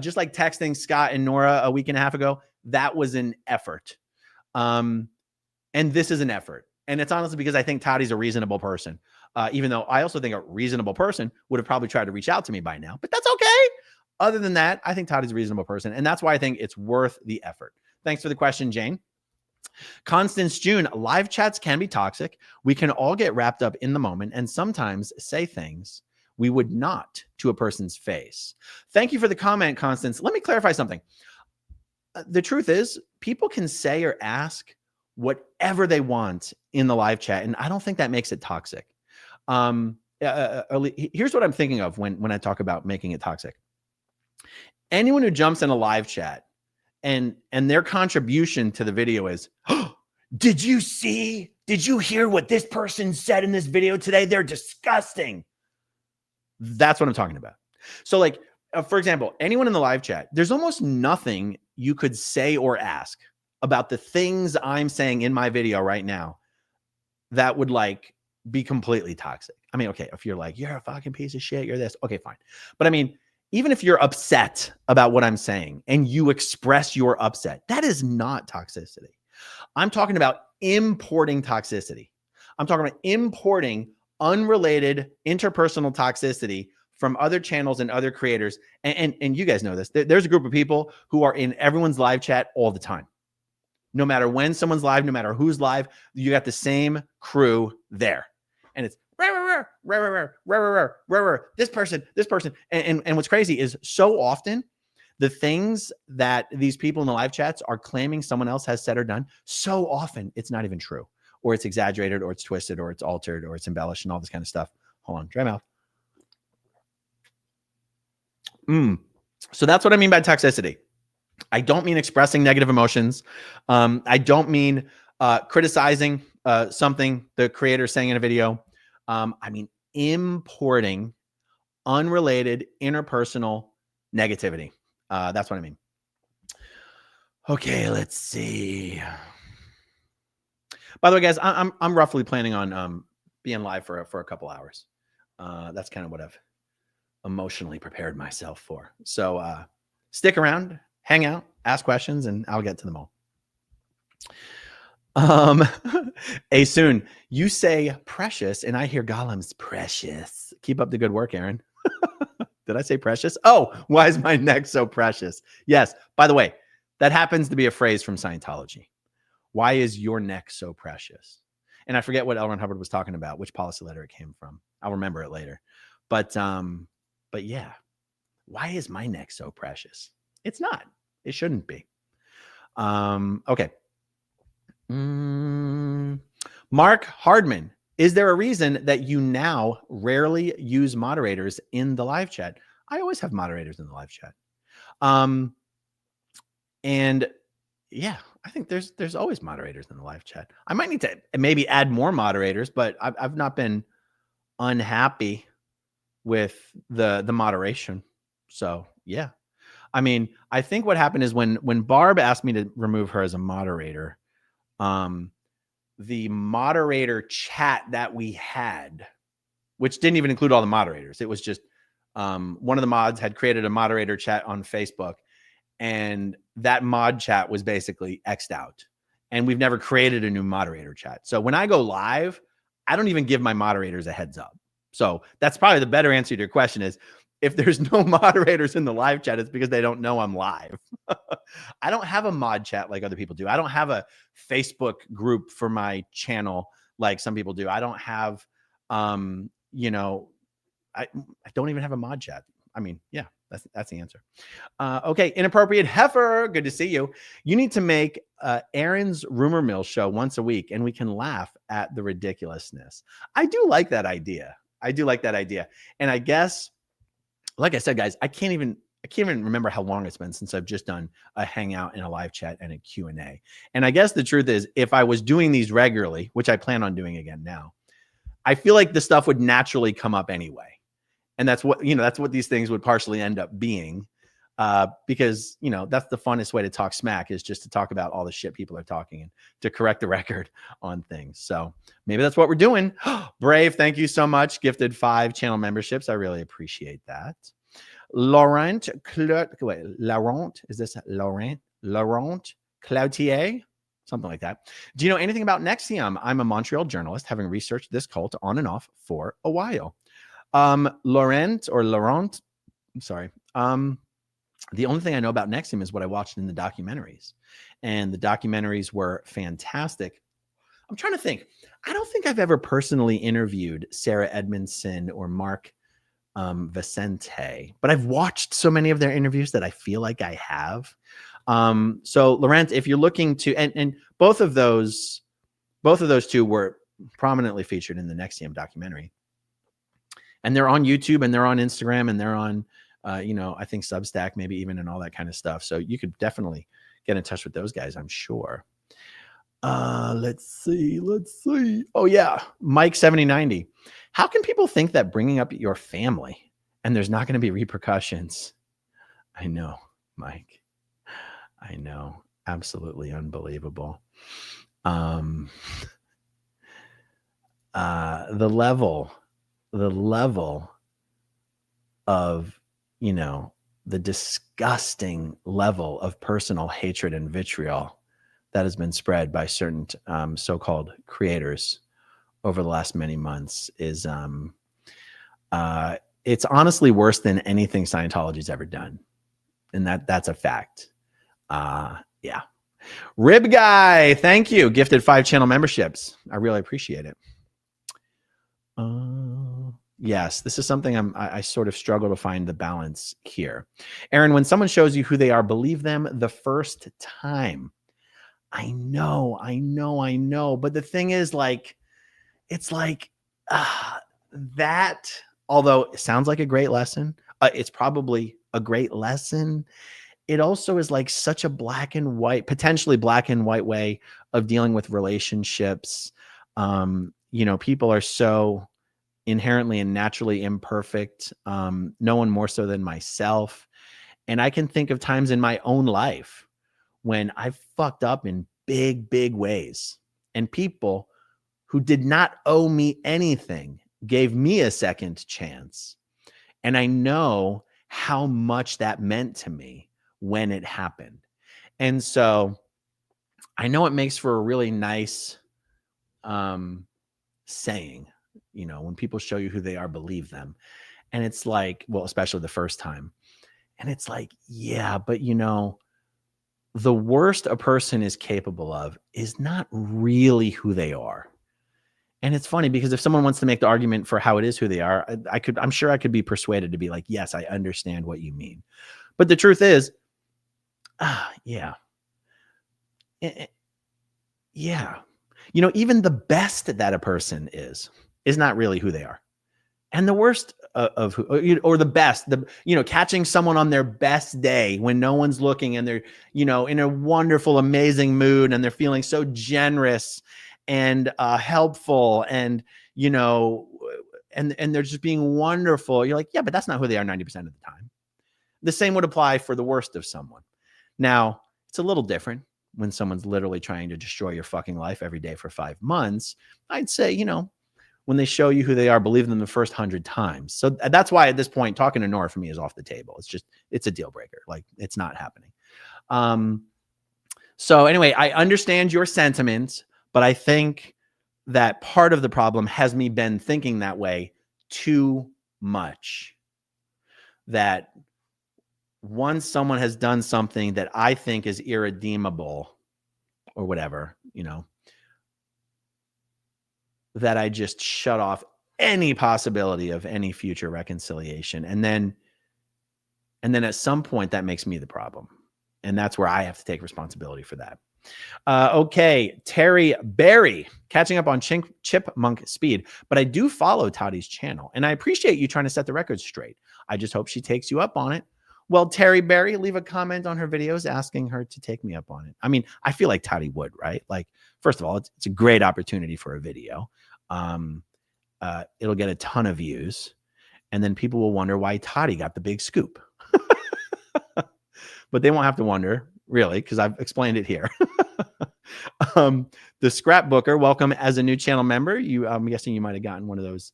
Just like texting Scott and Nora a week and a half ago, that was an effort. And this is an effort. And it's honestly because I think Toddy's a reasonable person. Even though I also think a reasonable person would have probably tried to reach out to me by now, but that's okay. Other than that, I think Toddy's a reasonable person. And that's why I think it's worth the effort. Thanks for the question, Jane. Constance June, live chats can be toxic. We can all get wrapped up in the moment and sometimes say things we would not to a person's face. Thank you for the comment, Constance. Let me clarify something. The truth is, people can say or ask whatever they want in the live chat, and I don't think that makes it toxic. Here's what I'm thinking of when I talk about making it toxic. Anyone who jumps in a live chat and their contribution to the video is, oh, did you hear what this person said in this video today? They're disgusting. That's what I'm talking about. So like, for example, anyone in the live chat, there's almost nothing you could say or ask about the things I'm saying in my video right now that would like be completely toxic. I mean, okay, if you're like, you're a fucking piece of shit, you're this, okay, fine. But I mean, even if you're upset about what I'm saying and you express your upset, that is not toxicity. I'm talking about importing toxicity. I'm talking about importing unrelated interpersonal toxicity from other channels and other creators. And you guys know this. There's a group of people who are in everyone's live chat all the time. No matter when someone's live, no matter who's live, you got the same crew there. And it's this person. And what's crazy is so often the things that these people in the live chats are claiming someone else has said or done, so often it's not even true, or it's exaggerated, or it's twisted, or it's altered, or it's embellished, and all this kind of stuff. Hold on, dry mouth. So that's what I mean by toxicity. I don't mean expressing negative emotions. I don't mean criticizing something the creator is saying in a video. I mean importing unrelated interpersonal negativity. That's what I mean. Okay, let's see. By the way, guys, I'm roughly planning on being live for a couple hours. That's kind of what I've emotionally prepared myself for. So stick around, hang out, ask questions, and I'll get to them all. Soon, you say precious, and I hear Gollum's precious. Keep up the good work, Aaron. Did I say precious? Oh, why is my neck so precious? Yes. By the way, that happens to be a phrase from Scientology. Why is your neck so precious? And I forget what L. Ron Hubbard was talking about, which policy letter it came from. I'll remember it later. But yeah, why is my neck so precious? It's not. It shouldn't be. Okay. Mark Hardman, is there a reason that you now rarely use moderators in the live chat? I always have moderators in the live chat. And yeah, I think there's always moderators in the live chat. I might need to maybe add more moderators, but I've not been unhappy with the moderation. So yeah. I mean, I think what happened is when Barb asked me to remove her as a moderator, the moderator chat that we had, which didn't even include all the moderators. It was just one of the mods had created a moderator chat on Facebook, and that mod chat was basically X'd out. And we've never created a new moderator chat. So when I go live, I don't even give my moderators a heads up. So that's probably the better answer to your question is, if there's no moderators in the live chat, it's because they don't know I'm live. I don't have a mod chat like other people do. I don't have a Facebook group for my channel like some people do. I don't have, I don't even have a mod chat. I mean, yeah, that's the answer. Okay, Inappropriate Heifer, good to see you. You need to make Aaron's Rumor Mill show once a week, and we can laugh at the ridiculousness. I do like that idea. And I guess, like I said, guys, I can't even remember how long it's been since I've just done a hangout and a live chat and a Q&A. And I guess the truth is, if I was doing these regularly, which I plan on doing again now, I feel like the stuff would naturally come up anyway. And that's what these things would partially end up being, because, that's the funnest way to talk smack, is just to talk about all the shit people are talking and to correct the record on things. So maybe that's what we're doing. Brave, thank you so much. Gifted 5 channel memberships. I really appreciate that. Laurent, is this Laurent? Laurent Cloutier? Something like that. Do you know anything about NXIVM? I'm a Montreal journalist, having researched this cult on and off for a while. Laurent, I'm sorry. The only thing I know about NXIVM is what I watched in the documentaries, and the documentaries were fantastic. I'm trying to think. I don't think I've ever personally interviewed Sarah Edmondson or Mark Vicente, but I've watched so many of their interviews that I feel like I have. So Laurent, if you're looking to, and both of those two were prominently featured in the NXIVM documentary, and they're on YouTube and they're on Instagram and they're on, I think Substack, maybe even, and all that kind of stuff. So you could definitely get in touch with those guys, I'm sure. Let's see. Oh yeah. Mike 7090. How can people think that bringing up your family and there's not going to be repercussions? I know, Mike. I know. Absolutely unbelievable. The level of you know, the disgusting level of personal hatred and vitriol that has been spread by certain so-called creators over the last many months is it's honestly worse than anything Scientology's ever done. And that's a fact. Yeah. Rib Guy, thank you. Gifted 5 channel memberships. I really appreciate it. Yes, this is something I sort of struggle to find the balance here. Aaron, when someone shows you who they are, believe them the first time. I know. But the thing is, like, it's like that, although it sounds like a great lesson, it's probably a great lesson. It also is like such a black and white, potentially black and white way of dealing with relationships. You know, people are so inherently and naturally imperfect. No one more so than myself. And I can think of times in my own life when I've fucked up in big, big ways. And people who did not owe me anything gave me a second chance. And I know how much that meant to me when it happened. And so I know it makes for a really nice saying, you know, when people show you who they are, believe them. And it's like, well, especially the first time. And it's like, yeah, but you know, the worst a person is capable of is not really who they are. And it's funny because if someone wants to make the argument for how it is who they are, I'm sure I could be persuaded to be like, yes, I understand what you mean. But the truth is, yeah. Yeah. You know, even the best that a person is not really who they are. And the worst of who, or the best, you know, catching someone on their best day when no one's looking and they're, you know, in a wonderful, amazing mood and they're feeling so generous and helpful and, you know, and they're just being wonderful. You're like, yeah, but that's not who they are 90% of the time. The same would apply for the worst of someone. Now, it's a little different when someone's literally trying to destroy your fucking life every day for 5 months. I'd say, you know, when they show you who they are, believe them the first 100 times. So that's why at this point, talking to Nora for me is off the table. It's a deal breaker. Like, it's not happening. So anyway, I understand your sentiments, but I think that part of the problem has me been thinking that way too much. That once someone has done something that I think is irredeemable or whatever, you know, that I just shut off any possibility of any future reconciliation. And then at some point that makes me the problem. And that's where I have to take responsibility for that. Okay. Terry Berry, catching up on chipmunk speed, but I do follow Toddy's channel and I appreciate you trying to set the record straight. I just hope she takes you up on it. Well, Terry Berry, leave a comment on her videos asking her to take me up on it. I mean, I feel like Toddy would, right? Like, first of all, it's a great opportunity for a video. It'll get a ton of views. And then people will wonder why Toddy got the big scoop. But they won't have to wonder, really, because I've explained it here. The Scrapbooker, welcome as a new channel member. I'm guessing you might have gotten one of those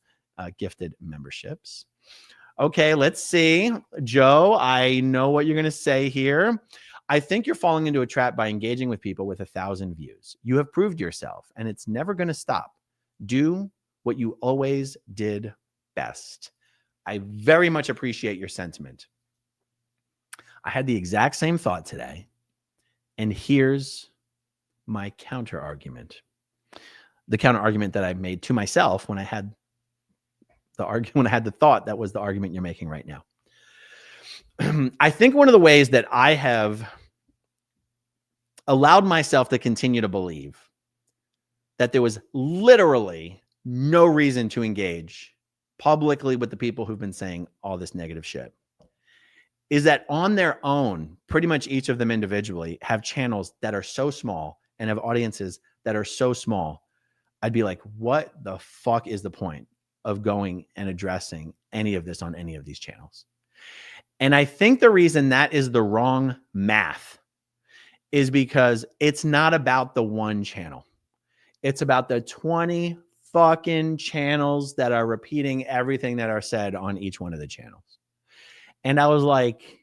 gifted memberships. Okay, let's see. Joe, I know what you're going to say here. I think you're falling into a trap by engaging with people with 1,000 views. You have proved yourself, and it's never going to stop. Do what you always did best. I very much appreciate your sentiment. I had the exact same thought today, and here's my counter argument. The counter argument that I made to myself when I had the thought that was the argument you're making right now. I think one of the ways that I have allowed myself to continue to believe that there was literally no reason to engage publicly with the people who've been saying all this negative shit is that on their own, pretty much each of them individually have channels that are so small and have audiences that are so small. I'd be like, what the fuck is the point of going and addressing any of this on any of these channels? And I think the reason that is the wrong math is because it's not about the one channel. It's about the 20 fucking channels that are repeating everything that are said on each one of the channels. And I was like,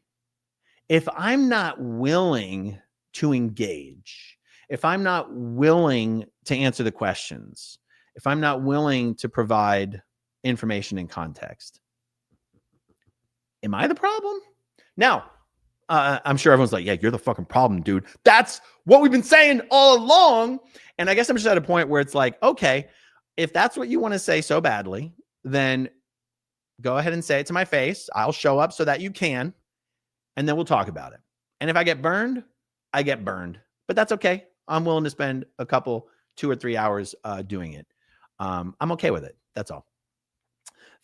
if I'm not willing to engage, if I'm not willing to answer the questions, if I'm not willing to provide information and context, am I the problem? Now, I'm sure everyone's like, yeah, you're the fucking problem, dude. That's what we've been saying all along. And I guess I'm just at a point where it's like, okay, if that's what you want to say so badly, then go ahead and say it to my face. I'll show up so that you can, and then we'll talk about it. And if I get burned, I get burned. But that's okay. I'm willing to spend a couple, 2 or 3 hours doing it. I'm okay with it. That's all.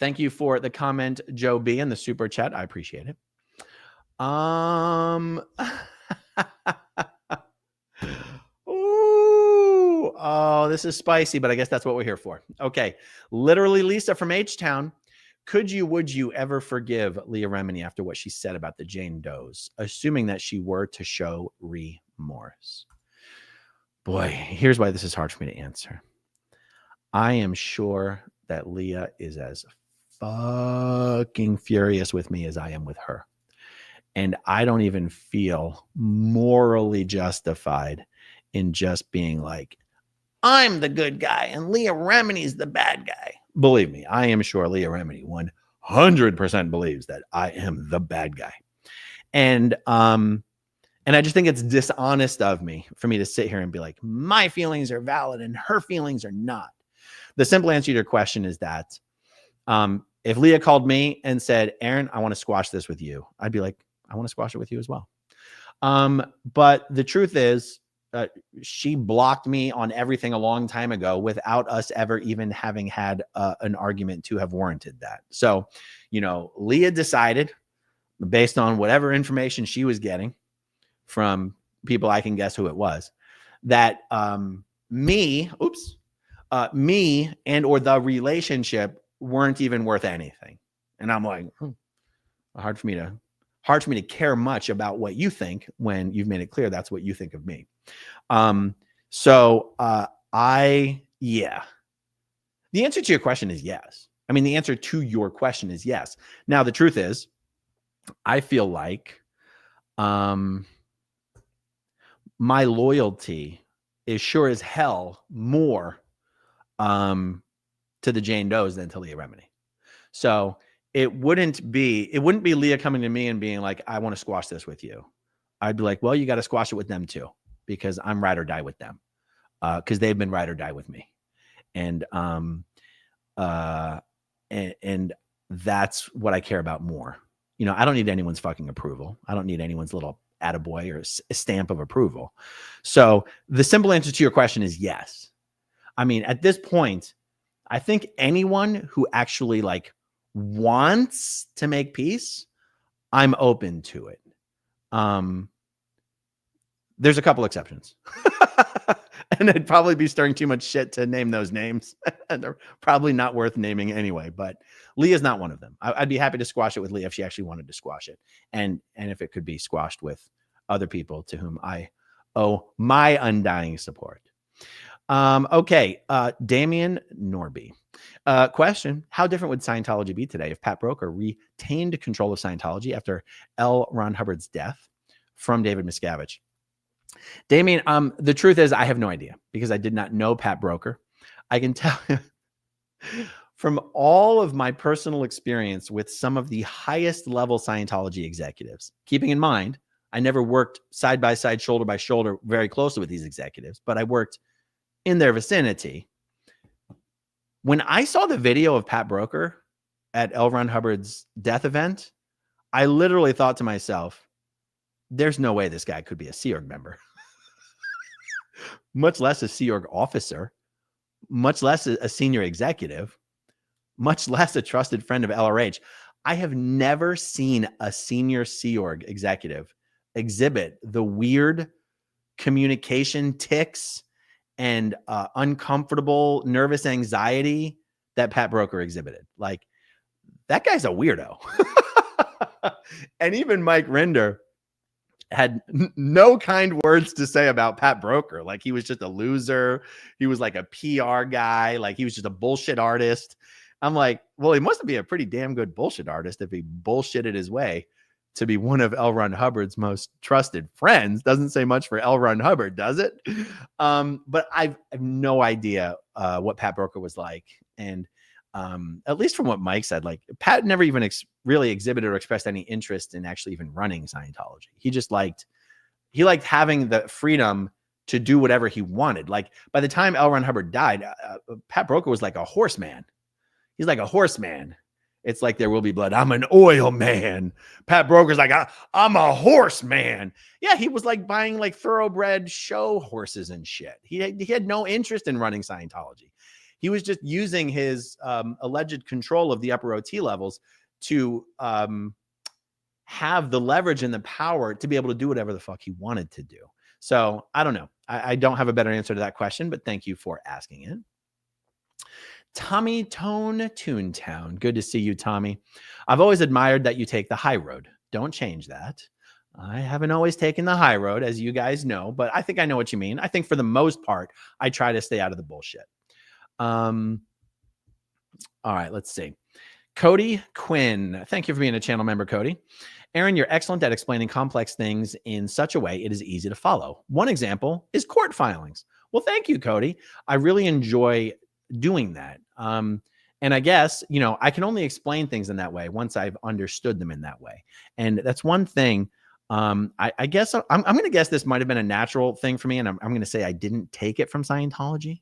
Thank you for the comment, Joe B, in the super chat. I appreciate it. Ooh, oh, this is spicy, but I guess that's what we're here for. Okay. Literally, Lisa from H-Town. Would you ever forgive Leah Remini after what she said about the Jane Does, assuming that she were to show remorse? Boy, here's why this is hard for me to answer. I am sure that Leah is as fucking furious with me as I am with her. And I don't even feel morally justified in just being like, I'm the good guy and Leah Remini's the bad guy. Believe me, I am sure Leah Remini 100% believes that I am the bad guy. And I just think it's dishonest of me for me to sit here and be like, my feelings are valid and her feelings are not. The simple answer to your question is that if Leah called me and said, Aaron, I want to squash this with you, I'd be like, I want to squash it with you as well. But the truth is, she blocked me on everything a long time ago without us ever even having had an argument to have warranted that. So, Leah decided, based on whatever information she was getting from people, I can guess who it was, that me and or the relationship weren't even worth anything. And I'm like, hard for me to care much about what you think when you've made it clear that's what you think of me. The answer to your question is yes. I mean, the answer to your question is yes. Now, the truth is, I feel like my loyalty is sure as hell more to the Jane Does than to Leah Remini. So it wouldn't be Leah coming to me and being like, I want to squash this with you. I'd be like, well, you got to squash it with them too, because I'm ride or die with them, because they've been ride or die with me. And that's what I care about more. I don't need anyone's fucking approval. I don't need anyone's little attaboy or a stamp of approval. So the simple answer to your question is yes. I mean, at this point, I think anyone who actually wants to make peace, I'm open to it. There's a couple exceptions. And it'd probably be stirring too much shit to name those names. And they're probably not worth naming anyway, but Leah's not one of them. I'd be happy to squash it with Leah if she actually wanted to squash it. And if it could be squashed with other people to whom I owe my undying support. Okay. Damian Norby. Question: how different would Scientology be today if Pat Broeker retained control of Scientology after L. Ron Hubbard's death from David Miscavige? Damien, the truth is I have no idea, because I did not know Pat Broeker. I can tell you from all of my personal experience with some of the highest level Scientology executives, keeping in mind, I never worked side by side, shoulder by shoulder, very closely with these executives, but I worked in their vicinity. When I saw the video of Pat Broeker at L. Ron Hubbard's death event, I literally thought to myself, there's no way this guy could be a Sea Org member, much less a Sea Org officer, much less a senior executive, much less a trusted friend of LRH. I have never seen a senior Sea Org executive exhibit the weird communication tics and uncomfortable, nervous anxiety that Pat Broeker exhibited. Like, that guy's a weirdo. And even Mike Rinder had no kind words to say about Pat Broeker. Like, he was just a loser. He was like a PR guy. Like, he was just a bullshit artist. I'm like, well, he must be a pretty damn good bullshit artist if he bullshitted his way to be one of L. Ron Hubbard's most trusted friends. Doesn't say much for L. Ron Hubbard, does it? But I've no idea what Pat Broeker was like. And at least from what Mike said, like Pat never even really exhibited or expressed any interest in actually even running Scientology. He just liked having the freedom to do whatever he wanted. Like by the time L. Ron Hubbard died, Pat Broeker was like a horseman. He's like a horseman. It's like There Will Be Blood. I'm an oil man. Pat Broker's like, I'm a horseman. Yeah, he was like buying like thoroughbred show horses and shit. He had no interest in running Scientology. He was just using his alleged control of the upper OT levels to have the leverage and the power to be able to do whatever the fuck he wanted to do. So I don't know. I don't have a better answer to that question, but thank you for asking it. Tommy Tone Toontown. Good to see you, Tommy. I've always admired that you take the high road. Don't change that. I haven't always taken the high road, as you guys know, but I think I know what you mean. I think for the most part, I try to stay out of the bullshit. All right, let's see. Cody Quinn. Thank you for being a channel member, Cody. Aaron, you're excellent at explaining complex things in such a way it is easy to follow. One example is court filings. Well, thank you, Cody. I really enjoy doing that. And I guess, you know, I can only explain things in that way once I've understood them in that way. And that's one thing. I guess I'm going to guess this might have been a natural thing for me. And I'm going to say I didn't take it from Scientology.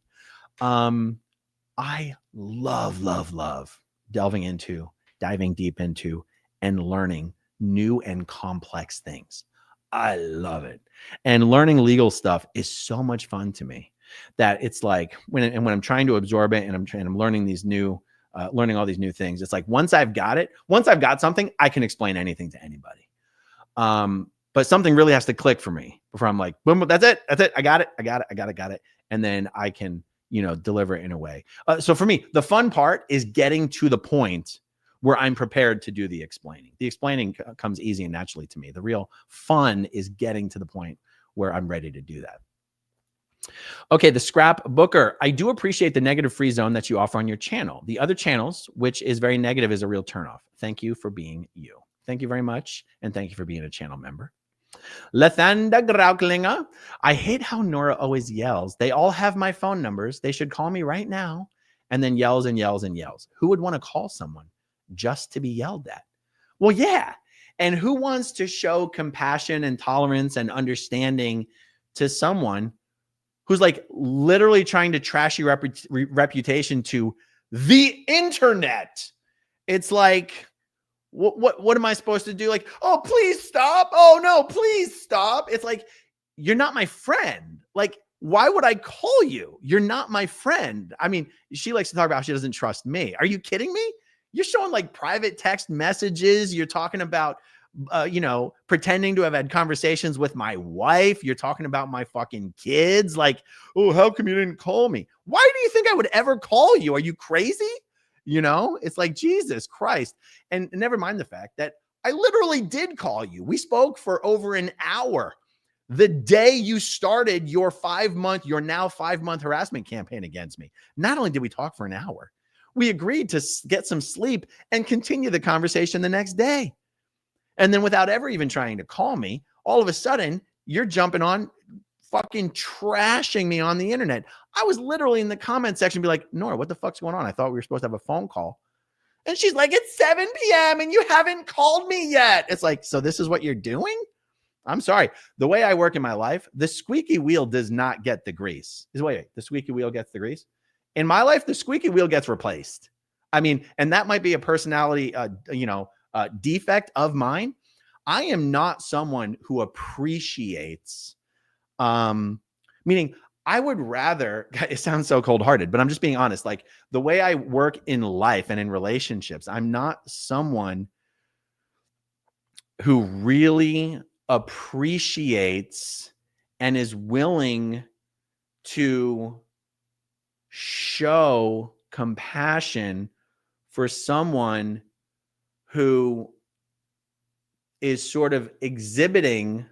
I love diving deep into and learning new and complex things. I love it. And learning legal stuff is so much fun to me that it's like when I'm trying to absorb it and I'm learning these new, learning all these new things. It's like, once I've got something, I can explain anything to anybody. But something really has to click for me before I'm like, boom, that's it. I got it. And then I can, you know, deliver it in a way. So for me, the fun part is getting to the point where I'm prepared to do the explaining. The explaining comes easy and naturally to me. The real fun is getting to the point where I'm ready to do that. Okay, the Scrap Booker. I do appreciate the negative free zone that you offer on your channel. The other channels, which is very negative, is a real turnoff. Thank you for being you. Thank you very much. And thank you for being a channel member. Lethanda Grauklinga. I hate how Nora always yells. They all have my phone numbers. They should call me right now. And then yells and yells and yells. Who would want to call someone just to be yelled at? Well, yeah. And who wants to show compassion and tolerance and understanding to someone who's like literally trying to trash your reputation to the internet? It's like, what am I supposed to do? Like, oh, please stop. Oh no, please stop. It's like, you're not my friend. Like, why would I call you? You're not my friend. I mean, she likes to talk about how she doesn't trust me. Are you kidding me? You're showing like private text messages. You're talking about, you know, pretending to have had conversations with my wife. You're talking about my fucking kids. Like, oh, how come you didn't call me? Why do you think I would ever call you? Are you crazy? You know, it's like, Jesus Christ. And never mind the fact that I literally did call you. We spoke for over an hour the day you started your now 5-month harassment campaign against me. Not only did we talk for an hour, we agreed to get some sleep and continue the conversation the next day. And then without ever even trying to call me, all of a sudden you're jumping on, fucking trashing me on the internet. I was literally in the comment section be like, Nora, what the fuck's going on? I thought we were supposed to have a phone call. And she's like, it's 7 p.m. and you haven't called me yet. It's like, so this is what you're doing? I'm sorry. The way I work in my life, the squeaky wheel does not get the grease. Wait, the squeaky wheel gets the grease? In my life, the squeaky wheel gets replaced. I mean, and that might be a personality, defect of mine. I am not someone who appreciates, meaning I would rather, it sounds so cold-hearted, but I'm just being honest. Like the way I work in life and in relationships, I'm not someone who really appreciates and is willing to show compassion for someone who is sort of exhibiting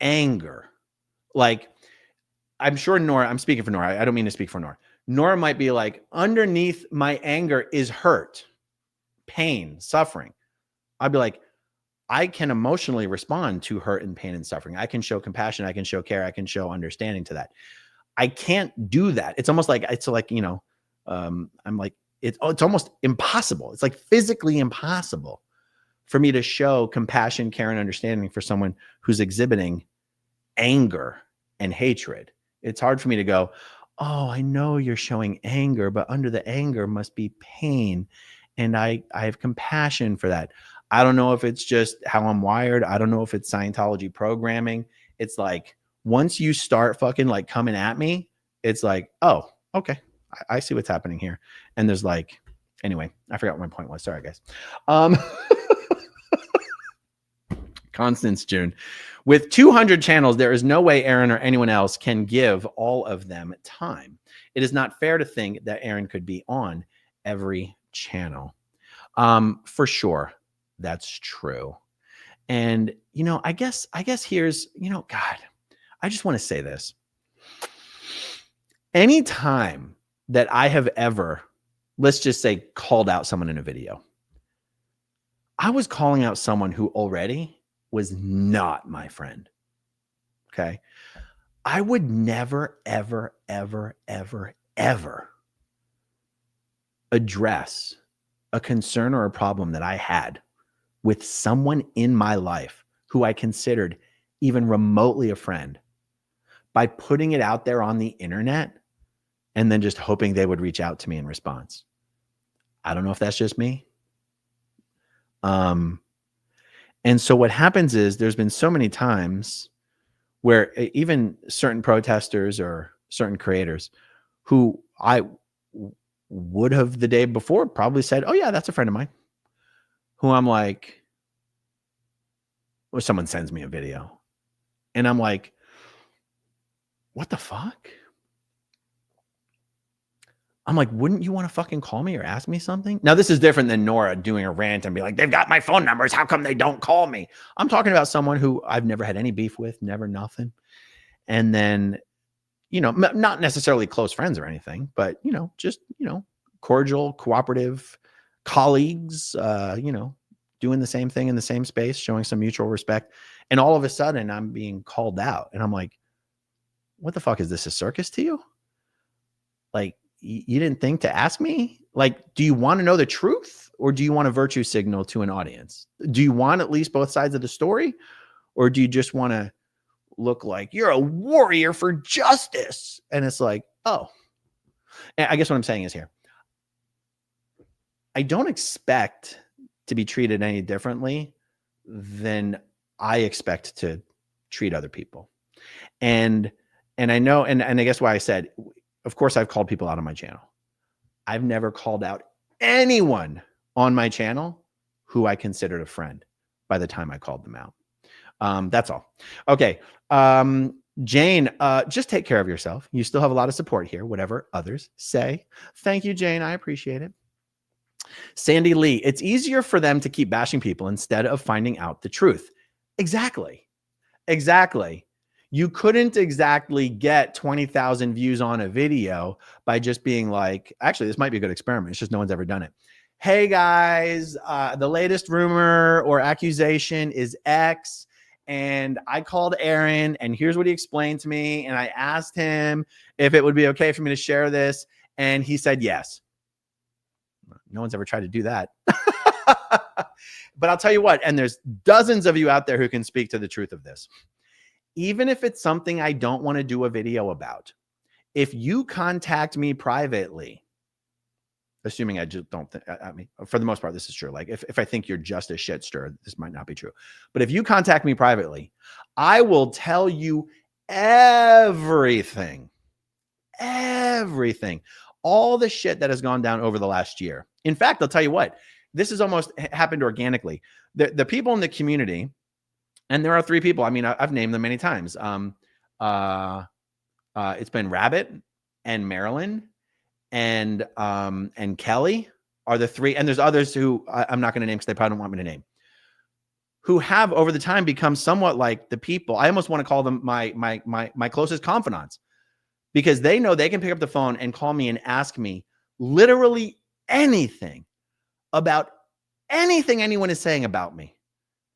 anger. Like, I'm sure Nora, I'm speaking for Nora. I don't mean to speak for Nora. Nora might be like, underneath my anger is hurt, pain, suffering. I'd be like, I can emotionally respond to hurt and pain and suffering. I can show compassion. I can show care. I can show understanding to that. I can't do that. It's almost like, I'm like, it's almost impossible. It's like physically impossible for me to show compassion, care, and understanding for someone who's exhibiting anger and hatred. It's hard for me to go, oh, I know you're showing anger, but under the anger must be pain. And I have compassion for that. I don't know if it's just how I'm wired. I don't know if it's Scientology programming. It's like, once you start fucking like coming at me, it's like, oh, okay. I see what's happening here. And there's like, anyway, I forgot what my point was. Sorry, guys. Constance June. With 200 channels, there is no way Aaron or anyone else can give all of them time. It is not fair to think that Aaron could be on every channel. For sure, that's true. And, you know, I guess here's, you know, God, I just want to say this. Anytime that I have ever, let's just say, called out someone in a video, I was calling out someone who already was not my friend. Okay. I would never, ever, ever, ever, ever address a concern or a problem that I had with someone in my life who I considered even remotely a friend by putting it out there on the internet and then just hoping they would reach out to me in response. I don't know if that's just me. And so what happens is there's been so many times where even certain protesters or certain creators who I would have the day before probably said, oh yeah, that's a friend of mine, who I'm like, or someone sends me a video and I'm like, what the fuck? I'm like, wouldn't you want to fucking call me or ask me something? Now, this is different than Nora doing a rant and be like, they've got my phone numbers. How come they don't call me? I'm talking about someone who I've never had any beef with, never nothing. And then, you know, not necessarily close friends or anything, but, you know, just, you know, cordial, cooperative colleagues, you know, doing the same thing in the same space, showing some mutual respect. And all of a sudden I'm being called out and I'm like, what the fuck? Is this a circus to you? Like, you didn't think to ask me? Like, do you want to know the truth or do you want a virtue signal to an audience? Do you want at least both sides of the story? Or do you just want to look like you're a warrior for justice? And it's like, oh, and I guess what I'm saying is here, I don't expect to be treated any differently than I expect to treat other people. And I know, and I guess why I said, of course, I've called people out on my channel. I've never called out anyone on my channel who I considered a friend by the time I called them out. That's all. Okay. Jane, just take care of yourself. You still have a lot of support here, whatever others say. Thank you, Jane. I appreciate it. Sandy Lee, it's easier for them to keep bashing people instead of finding out the truth. Exactly. Exactly. You couldn't exactly get 20,000 views on a video by just being like, actually, this might be a good experiment. It's just no one's ever done it. Hey guys, the latest rumor or accusation is X. And I called Aaron and here's what he explained to me. And I asked him if it would be okay for me to share this. And he said, yes. No one's ever tried to do that. But I'll tell you what, and there's dozens of you out there who can speak to the truth of this. Even if it's something I don't want to do a video about, if you contact me privately, assuming I just don't think, I mean, for the most part, this is true. Like if I think you're just a shit stir, this might not be true. But if you contact me privately, I will tell you everything, all the shit that has gone down over the last year. In fact, I'll tell you what, this has almost happened organically. The people in the community, and there are 3 people. I mean, I've named them many times. It's been Rabbit and Marilyn and Kelly are the 3. And there's others who I'm not going to name because they probably don't want me to name, who have over the time become somewhat like the people. I almost want to call them my closest confidants. because they know they can pick up the phone and call me and ask me literally anything about anything anyone is saying about me.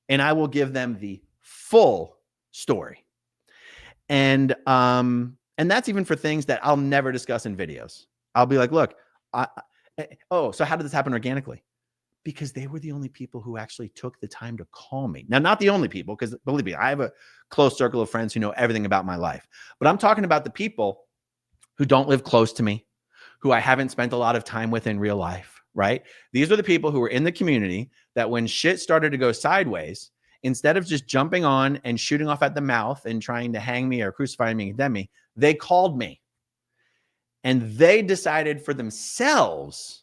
And I will give them the full story. And that's even for things that I'll never discuss in videos. I'll be like, look, so how did this happen organically? Because they were the only people who actually took the time to call me. Now, not the only people, because believe me, I have a close circle of friends who know everything about my life. But I'm talking about the people who don't live close to me, who I haven't spent a lot of time with in real life, right? These are the people who were in the community that when shit started to go sideways, instead of just jumping on and shooting off at the mouth and trying to hang me or crucify me and condemn me, they called me. And they decided for themselves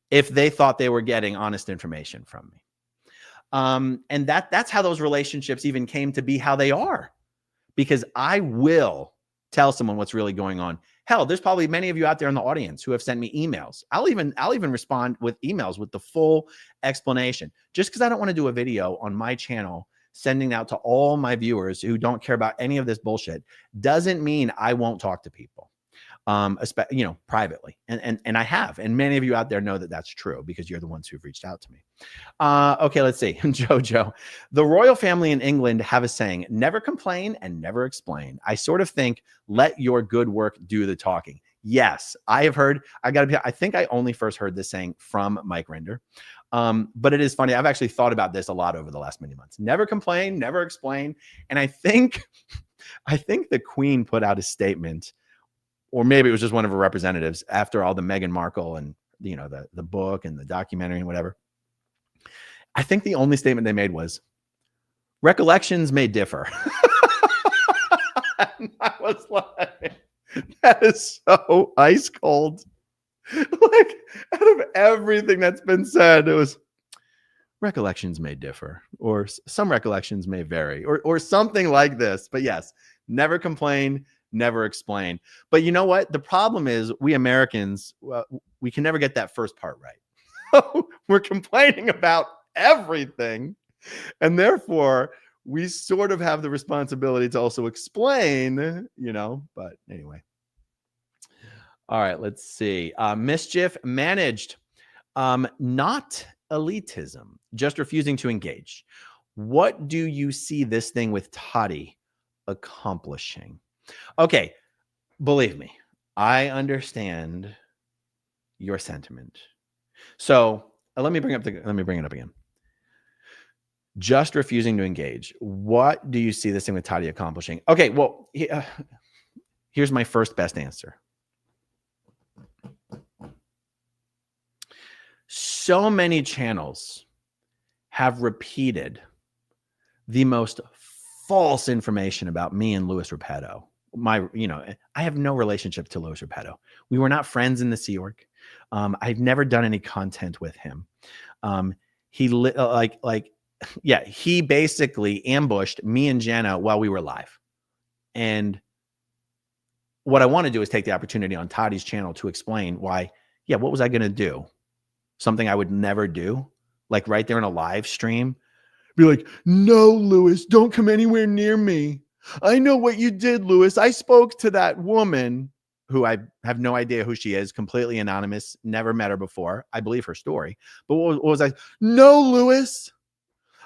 if they thought they were getting honest information from me. And that's how those relationships even came to be how they are, because I will tell someone what's really going on. Hell, there's probably many of you out there in the audience who have sent me emails. I'll even respond with emails with the full explanation, just because I don't want to do a video on my channel sending out to all my viewers who don't care about any of this bullshit. Doesn't mean I won't talk to people. Privately. And I have, and many of you out there know that that's true because you're the ones who've reached out to me. Okay, let's see. Jojo, the royal family in England have a saying, never complain and never explain. I sort of think, let your good work do the talking. Yes, I have heard, I think I only first heard this saying from Mike Render. But it is funny. I've actually thought about this a lot over the last many months. Never complain, never explain. And I think the Queen put out a statement, or maybe it was just one of her representatives after all the Meghan Markle and, the book and the documentary and whatever. I think the only statement they made was, recollections may differ. And I was like, that is so ice cold. Like, out of everything that's been said, it was, recollections may differ, or some recollections may vary, or something like this. But yes, never complain, never explain. But you know what? The problem is we Americans, we can never get that first part right. We're complaining about everything. And therefore, we sort of have the responsibility to also explain, but anyway. All right, let's see. Mischief managed. Not elitism, just refusing to engage. What do you see this thing with Toddy accomplishing? Okay, believe me, I understand your sentiment. So let me bring it up again. Just refusing to engage. What do you see this thing with Toddy accomplishing? Okay, well, here's my first best answer. So many channels have repeated the most false information about me and Louis Repetto. I have no relationship to Louis Repetto. We were not friends in the Sea Org. I've never done any content with him. He basically ambushed me and Jenna while we were live. And what I want to do is take the opportunity on Toddy's channel to explain why, what was I going to do? Something I would never do, like right there in a live stream. Be like, no, Louis, don't come anywhere near me. I know what you did, Louis. I spoke to that woman who I have no idea who she is, completely anonymous, never met her before. I believe her story. But what was I? No, Louis.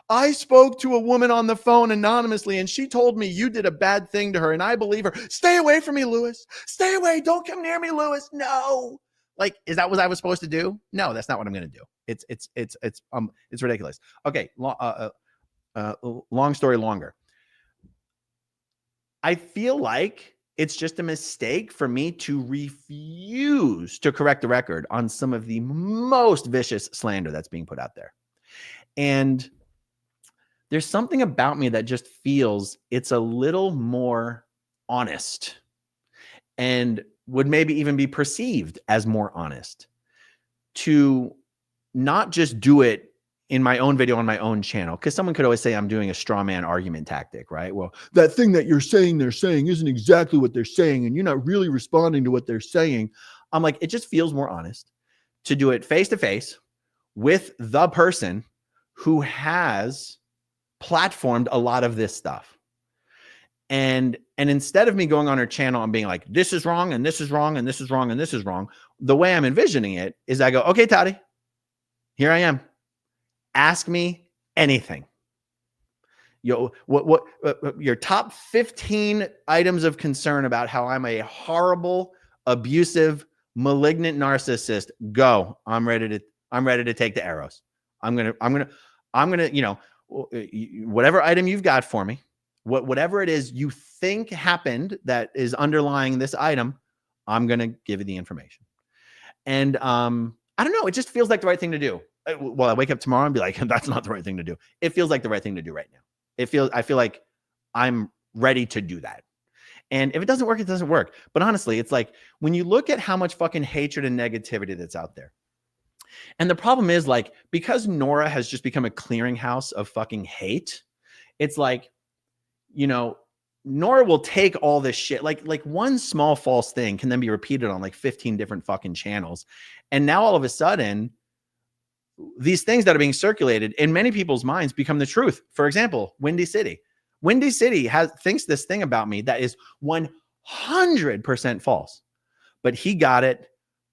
I spoke to a woman on the phone anonymously, and she told me you did a bad thing to her, and I believe her. Stay away from me, Louis. Stay away. Don't come near me, Louis. No. Like, is that what I was supposed to do? No, that's not what I'm going to do. It's ridiculous. Okay. Long story longer. I feel like it's just a mistake for me to refuse to correct the record on some of the most vicious slander that's being put out there. And there's something about me that just feels it's a little more honest and would maybe even be perceived as more honest to not just do it in my own video on my own channel. Because someone could always say I'm doing a straw man argument tactic, right? Well, that thing that you're saying they're saying isn't exactly what they're saying, and you're not really responding to what they're saying. I'm like, it just feels more honest to do it face to face with the person who has platformed a lot of this stuff. And instead of me going on her channel and being like, this is wrong, and this is wrong, and this is wrong, and this is wrong, the way I'm envisioning it is I go, okay, Toddy, here I am. Ask me anything. What your top 15 items of concern about how I'm a horrible, abusive, malignant narcissist. Go. I'm ready to take the arrows. I'm gonna, whatever item you've got for me, whatever it is you think happened that is underlying this item, I'm gonna give you the information. And I don't know, it just feels like the right thing to do. Well, I wake up tomorrow and be like, that's not the right thing to do. It feels like the right thing to do right now. I feel like I'm ready to do that. And if it doesn't work, it doesn't work. But honestly, it's like when you look at how much fucking hatred and negativity that's out there. And the problem is, like, because Nora has just become a clearinghouse of fucking hate, it's like, Nora will take all this shit. Like one small false thing can then be repeated on like 15 different fucking channels. And now all of a sudden, these things that are being circulated in many people's minds become the truth. For example, Windy City. Windy City thinks this thing about me that is 100% false, but he got it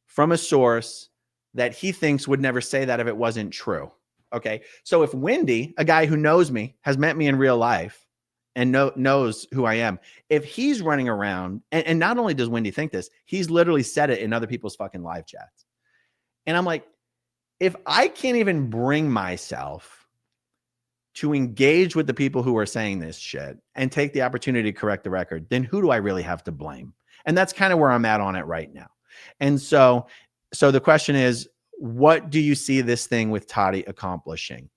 from a source that he thinks would never say that if it wasn't true. Okay. So if Windy, a guy who knows me, has met me in real life and knows who I am, if he's running around, and not only does Windy think this, he's literally said it in other people's fucking live chats. And I'm like, if I can't even bring myself to engage with the people who are saying this shit and take the opportunity to correct the record, then who do I really have to blame? And that's kind of where I'm at on it right now. And so the question is, what do you see this thing with Toddy accomplishing?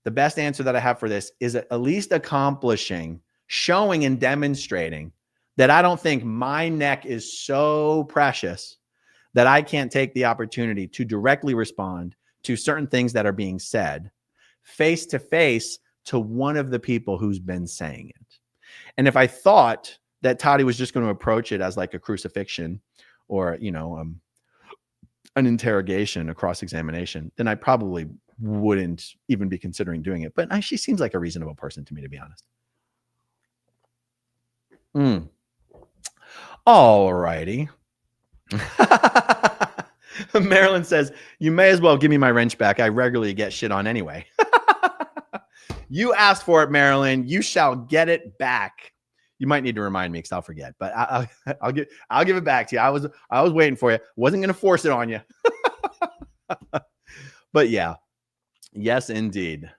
The best answer that I have for this is at least accomplishing, showing and demonstrating that I don't think my neck is so precious that I can't take the opportunity to directly respond to certain things that are being said face to face to one of the people who's been saying it. And if I thought that Toddy was just going to approach it as like a crucifixion or, an interrogation, a cross-examination, then I probably wouldn't even be considering doing it. But she seems like a reasonable person to me, to be honest. All righty. Marilyn says, you may as well give me my wrench back. I regularly get shit on anyway. You asked for it, Marilyn. You shall get it back. You might need to remind me because I'll forget, but I'll give it back to you. I was waiting for you. Wasn't going to force it on you. But yeah. Yes, indeed.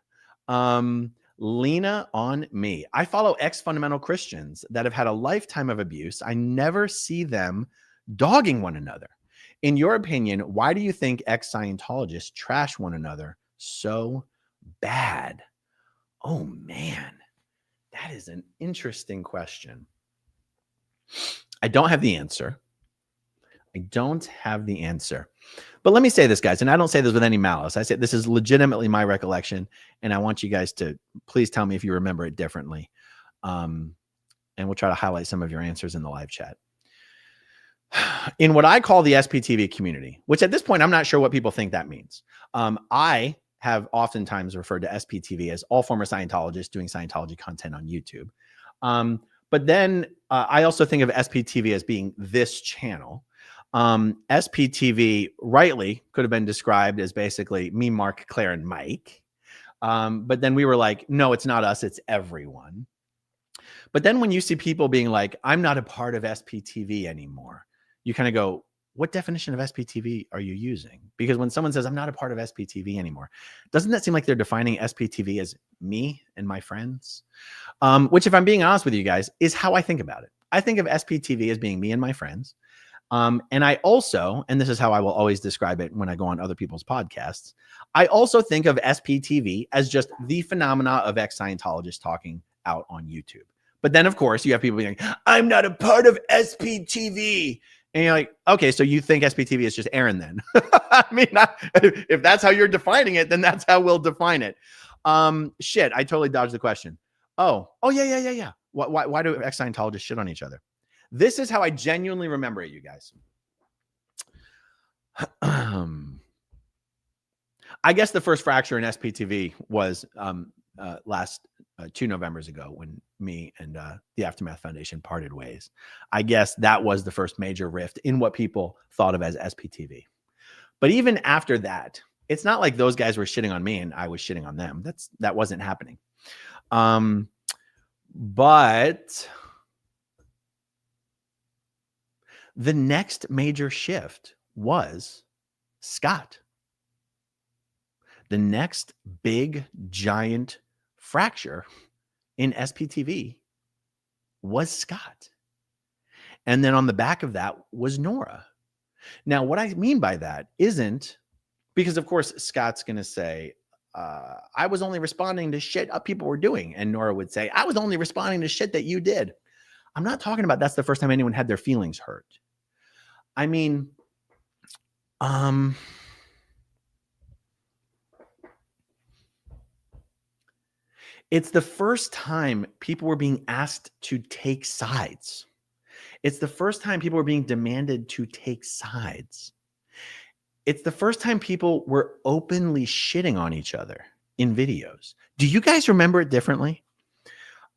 Lena on me. I follow ex-fundamental Christians that have had a lifetime of abuse. I never see them dogging one another. In your opinion, why do you think ex-Scientologists trash one another so bad? Oh, man, that is an interesting question. I don't have the answer. But let me say this, guys, and I don't say this with any malice. I say this is legitimately my recollection, and I want you guys to please tell me if you remember it differently. And we'll try to highlight some of your answers in the live chat. In what I call the SPTV community, which at this point, I'm not sure what people think that means. I have oftentimes referred to SPTV as all former Scientologists doing Scientology content on YouTube. But then I also think of SPTV as being this channel. SPTV rightly could have been described as basically me, Mark, Claire, and Mike. But then we were like, no, it's not us, it's everyone. But then when you see people being like, I'm not a part of SPTV anymore, you kind of go, what definition of SPTV are you using? Because when someone says, I'm not a part of SPTV anymore, doesn't that seem like they're defining SPTV as me and my friends? Which, if I'm being honest with you guys, is how I think about it. I think of SPTV as being me and my friends. And I also, and this is how I will always describe it when I go on other people's podcasts, I also think of SPTV as just the phenomena of ex-Scientologists talking out on YouTube. But then, of course, you have people being like, I'm not a part of SPTV. And you're like, okay, so you think SPTV is just Aaron then? I mean, if that's how you're defining it, then that's how we'll define it. Shit, I totally dodged the question. Oh, yeah. Why do ex-Scientologists shit on each other? This is how I genuinely remember it, you guys. I guess the first fracture in SPTV was last 2 Novembers ago when me and the Aftermath Foundation parted ways. I guess that was the first major rift in what people thought of as SPTV. But even after that, it's not like those guys were shitting on me and I was shitting on them. That wasn't happening. But the next major shift was Scott. The next big, giant fracture in SPTV was Scott. And then on the back of that was Nora. Now, what I mean by that isn't because, of course, Scott's going to say, I was only responding to shit people were doing. And Nora would say, I was only responding to shit that you did. I'm not talking about that's the first time anyone had their feelings hurt. I mean, it's the first time people were being asked to take sides. It's the first time people were being demanded to take sides. It's the first time people were openly shitting on each other in videos. Do you guys remember it differently?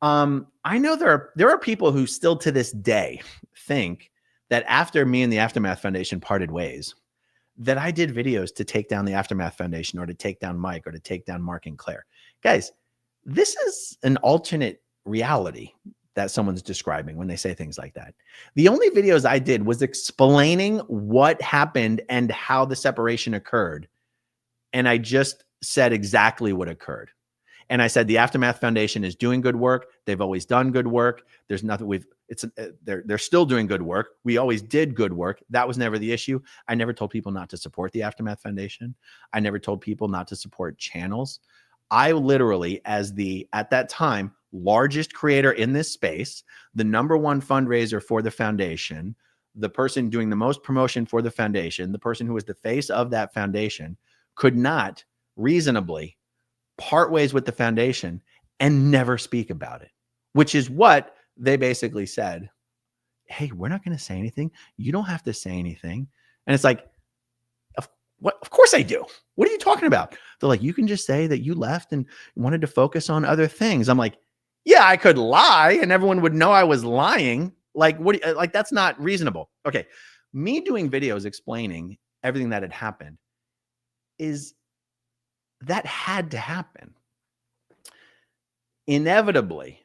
I know there are people who still to this day think that after me and the Aftermath Foundation parted ways, that I did videos to take down the Aftermath Foundation or to take down Mike or to take down Mark and Claire. Guys, this is an alternate reality that someone's describing when they say things like that. The only videos I did was explaining what happened and how the separation occurred. And I just said exactly what occurred. And I said, the Aftermath Foundation is doing good work. They've always done good work. There's nothing they're still doing good work. We always did good work. That was never the issue. I never told people not to support the Aftermath Foundation. I never told people not to support channels. I literally, as at that time, largest creator in this space, the #1 fundraiser for the foundation, the person doing the most promotion for the foundation, the person who was the face of that foundation, could not reasonably part ways with the foundation and never speak about it, which is what they basically said. Hey, we're not going to say anything. You don't have to say anything. And it's like, what? Of course I do. What are you talking about? They're like, you can just say that you left and wanted to focus on other things. I'm like, yeah, I could lie and everyone would know I was lying. Like, like that's not reasonable. Okay. Me doing videos explaining everything that had happened that had to happen. Inevitably,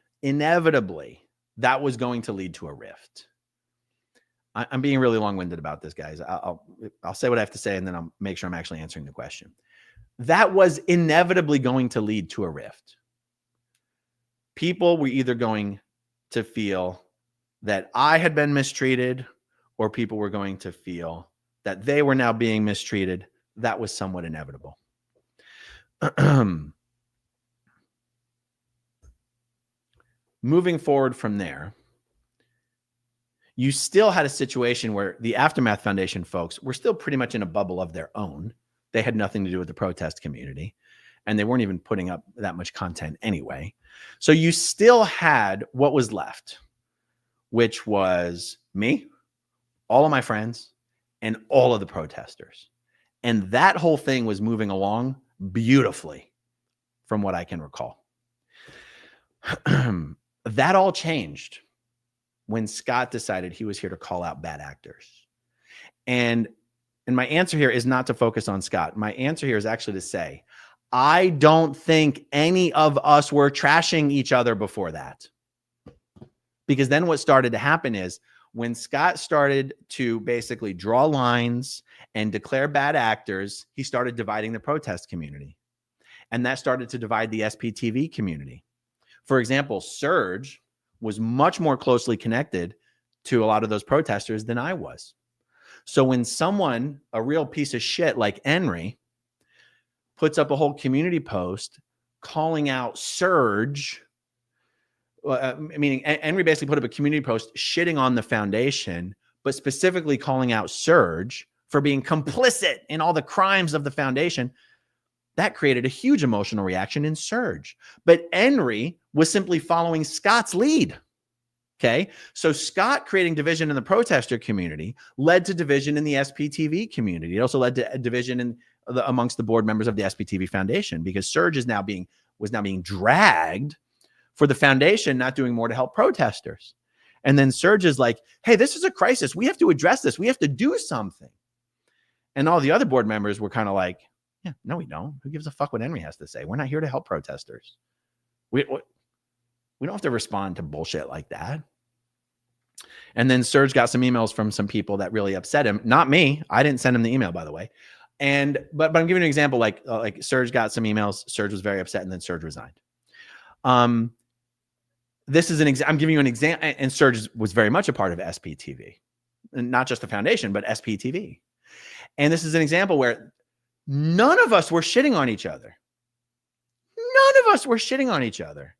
that was going to lead to a rift. I'm being really long-winded about this, guys. I'll say what I have to say, and then I'll make sure I'm actually answering the question. That was inevitably going to lead to a rift. People were either going to feel that I had been mistreated, or people were going to feel that they were now being mistreated. That was somewhat inevitable. Moving forward from there, you still had a situation where the Aftermath Foundation folks were still pretty much in a bubble of their own. They had nothing to do with the protest community, and they weren't even putting up that much content anyway. So you still had what was left, which was me, all of my friends, and all of the protesters. And that whole thing was moving along beautifully from what I can recall. That all changed when Scott decided he was here to call out bad actors. And my answer here is not to focus on Scott. My answer here is actually to say, I don't think any of us were trashing each other before that. Because then what started to happen is when Scott started to basically draw lines and declare bad actors, he started dividing the protest community. And that started to divide the SPTV community. For example, Serge was much more closely connected to a lot of those protesters than I was. So when someone, a real piece of shit like Henry, puts up a whole community post calling out Serge, meaning Henry basically put up a community post shitting on the foundation, but specifically calling out Serge for being complicit in all the crimes of the foundation, that created a huge emotional reaction in Serge. But Henry was simply following Scott's lead. Okay. So Scott creating division in the protester community led to division in the SPTV community. It also led to a division amongst the board members of the SPTV Foundation, because Serge was now being dragged for the foundation not doing more to help protesters. And then Serge is like, hey, this is a crisis. We have to address this. We have to do something. And all the other board members were kind of like, yeah, no, we don't. Who gives a fuck what Henry has to say? We're not here to help protesters. We don't have to respond to bullshit like that. And then Serge got some emails from some people that really upset him. Not me. I didn't send him the email, by the way. But I'm giving you an example. Like Serge got some emails. Serge was very upset, and then Serge resigned. This is I'm giving you an example. And Serge was very much a part of SPTV, and not just the foundation, but SPTV. And this is an example where none of us were shitting on each other. None of us were shitting on each other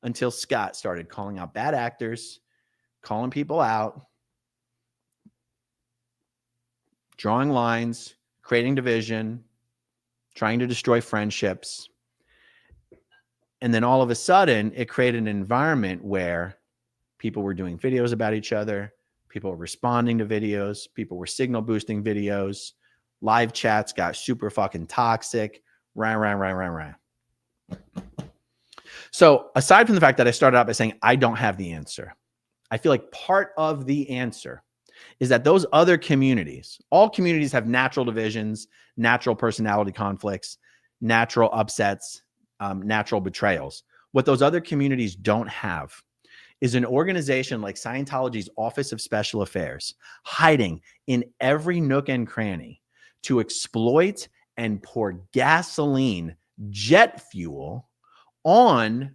until Scott started calling out bad actors, calling people out, drawing lines, creating division, trying to destroy friendships. And then all of a sudden, it created an environment where people were doing videos about each other, people were responding to videos, people were signal boosting videos, live chats got super fucking toxic, rah. So aside from the fact that I started out by saying I don't have the answer, I feel like part of the answer is that those other communities, all communities have natural divisions, natural personality conflicts, natural upsets, natural betrayals. What those other communities don't have is an organization like Scientology's Office of Special Affairs hiding in every nook and cranny to exploit and pour gasoline, jet fuel on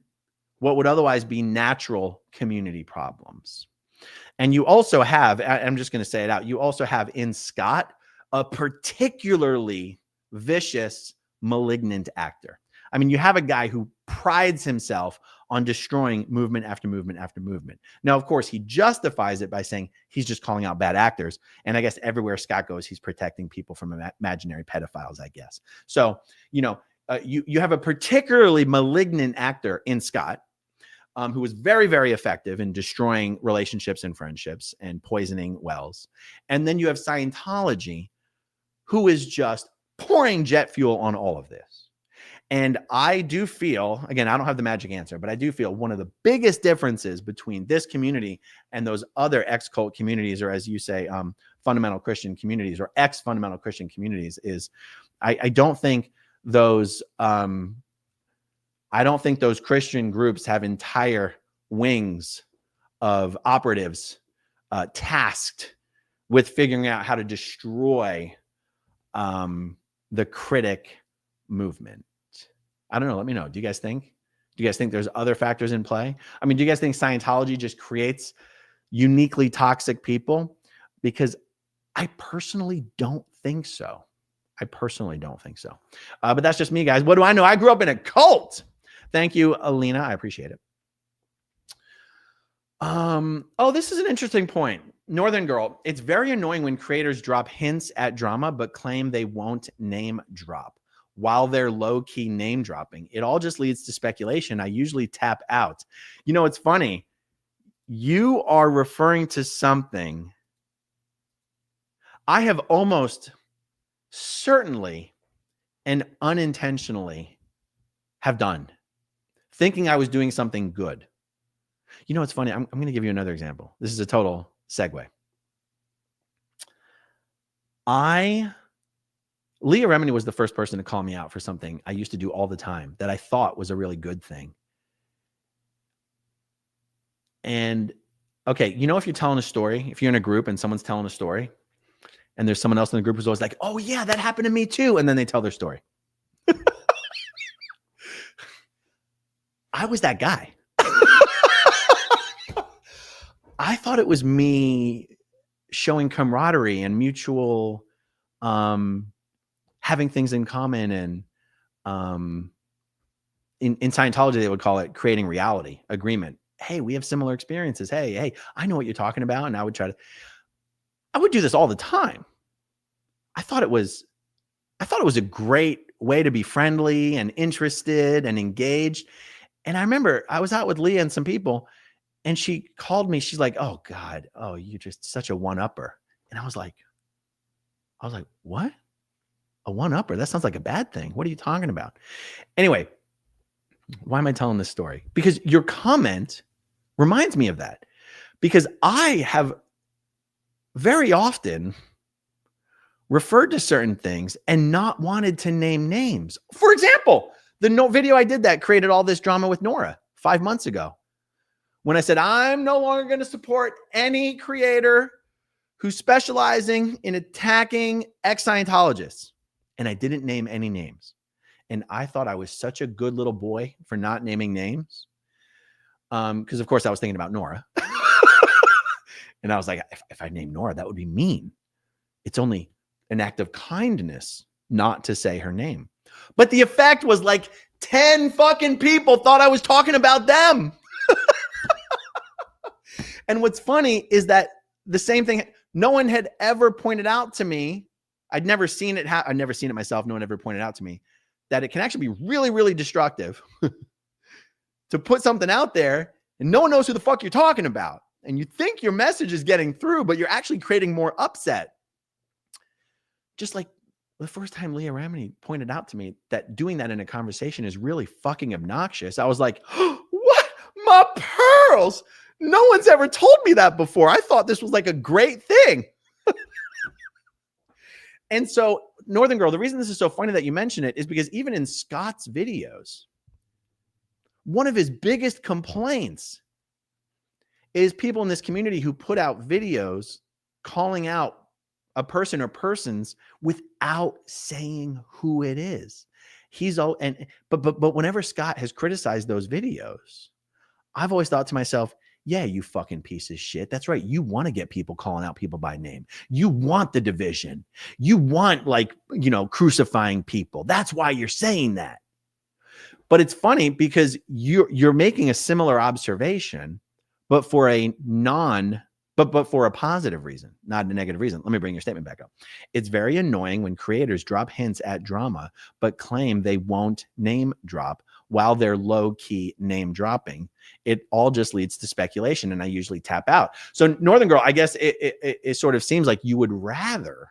what would otherwise be natural community problems. And you also have, I'm just going to say it out, you also have in Scott a particularly vicious, malignant actor. I mean, you have a guy who prides himself on destroying movement after movement after movement. Now, of course, he justifies it by saying he's just calling out bad actors. And I guess everywhere Scott goes, he's protecting people from imaginary pedophiles, I guess. So, you have a particularly malignant actor in Scott, who was very, very effective in destroying relationships and friendships and poisoning wells. And then you have Scientology, who is just pouring jet fuel on all of this. And I do feel, again, I don't have the magic answer, but I do feel one of the biggest differences between this community and those other ex-cult communities, or as you say, fundamental Christian communities or ex-fundamental Christian communities, is I don't think those Christian groups have entire wings of operatives tasked with figuring out how to destroy the critic movement. I don't know. Let me know. Do you guys think there's other factors in play? I mean, do you guys think Scientology just creates uniquely toxic people? Because I personally don't think so. But that's just me, guys. What do I know? I grew up in a cult. Thank you, Alina. I appreciate it. Oh, this is an interesting point. Northern Girl, it's very annoying when creators drop hints at drama, but claim they won't name drop while they're low-key name dropping. It all just leads to speculation. I usually tap out. It's funny. You are referring to something I have almost certainly and unintentionally have done, thinking I was doing something good. It's funny. I'm going to give you another example. This is a total segue. Leah Remini was the first person to call me out for something I used to do all the time that I thought was a really good thing. And okay, if you're telling a story, if you're in a group and someone's telling a story and there's someone else in the group who's always like, oh yeah, that happened to me too. And then they tell their story. I was that guy. I thought it was me showing camaraderie and mutual, having things in common. And in Scientology, they would call it creating reality, agreement. Hey, we have similar experiences. Hey, I know what you're talking about. And I would do this all the time. I thought it was a great way to be friendly and interested and engaged. And I remember I was out with Leah and some people, and she called me. She's like, oh God, oh, you're just such a one-upper. And I was like, what? A one-upper? That sounds like a bad thing. What are you talking about? Anyway, Why am I telling this story? Because your comment reminds me of that. Because I have very often referred to certain things and not wanted to name names. For example, the video I did that created all this drama with Nora 5 months ago, when I said, I'm no longer going to support any creator who's specializing in attacking ex-Scientologists. And I didn't name any names. And I thought I was such a good little boy for not naming names. Because of course I was thinking about Nora. And I was like, if I name Nora, that would be mean. It's only an act of kindness not to say her name. But the effect was like 10 fucking people thought I was talking about them. And what's funny is that the same thing, no one had ever pointed out to me. I'd never seen it. I'd never seen it myself. No one ever pointed out to me that it can actually be really, really destructive to put something out there and no one knows who the fuck you're talking about. And you think your message is getting through, but you're actually creating more upset. Just like the first time Leah Remini pointed out to me that doing that in a conversation is really fucking obnoxious. I was like, what? My pearls. No one's ever told me that before. I thought this was like a great thing. And so, Northern Girl, the reason this is so funny that you mention it is because even in Scott's videos, one of his biggest complaints is people in this community who put out videos calling out a person or persons without saying who it is. But whenever Scott has criticized those videos, I've always thought to myself, yeah, you fucking piece of shit. That's right. You want to get people calling out people by name. You want the division. You want, like, crucifying people. That's why you're saying that. But it's funny because you're making a similar observation, but for a for a positive reason, not a negative reason. Let me bring your statement back up. It's very annoying when creators drop hints at drama, but claim they won't name drop while they're low-key name dropping. It all just leads to speculation, and I usually tap out. So Northern Girl, I guess it sort of seems like you would rather,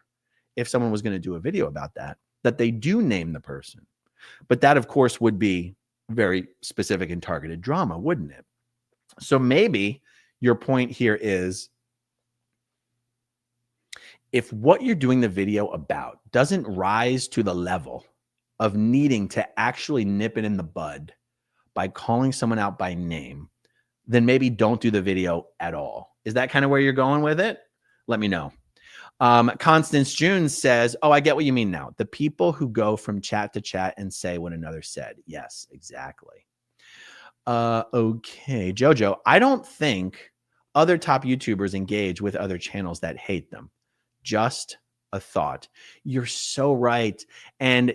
if someone was going to do a video about that they do name the person. But that, of course, would be very specific and targeted drama, wouldn't it? So maybe your point here is, if what you're doing the video about doesn't rise to the level of needing to actually nip it in the bud by calling someone out by name, then maybe don't do the video at all. Is that kind of where you're going with it? Let me know. Constance June says, oh, I get what you mean now. The people who go from chat to chat and say what another said. Yes, exactly. Okay, Jojo, I don't think other top YouTubers engage with other channels that hate them. Just a thought. You're so right. And,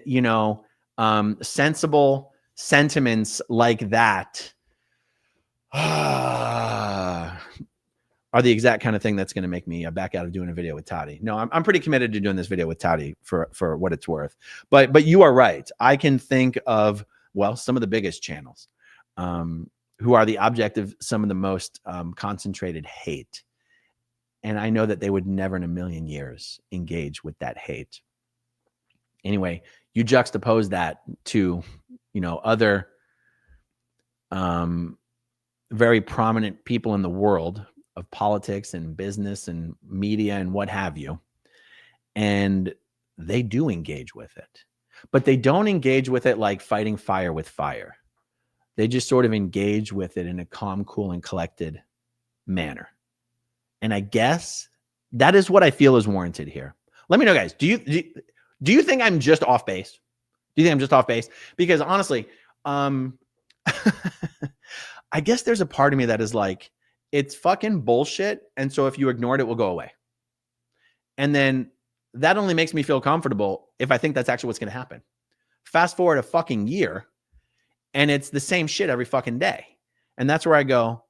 sensible sentiments like that are the exact kind of thing that's going to make me back out of doing a video with Toddy. No, I'm pretty committed to doing this video with Toddy for what it's worth. But you are right. I can think of, some of the biggest channels who are the object of some of the most concentrated hate. And I know that they would never in a million years engage with that hate. Anyway, you juxtapose that to, other very prominent people in the world of politics and business and media and what have you. And they do engage with it. But they don't engage with it like fighting fire with fire. They just sort of engage with it in a calm, cool, and collected manner. And I guess that is what I feel is warranted here. Let me know, guys. Do you think I'm just off base? Do you think I'm just off base? Because honestly, I guess there's a part of me that is like, it's fucking bullshit. And so if you ignore it, it will go away. And then that only makes me feel comfortable if I think that's actually what's going to happen. Fast forward a fucking year, and it's the same shit every fucking day. And that's where I go,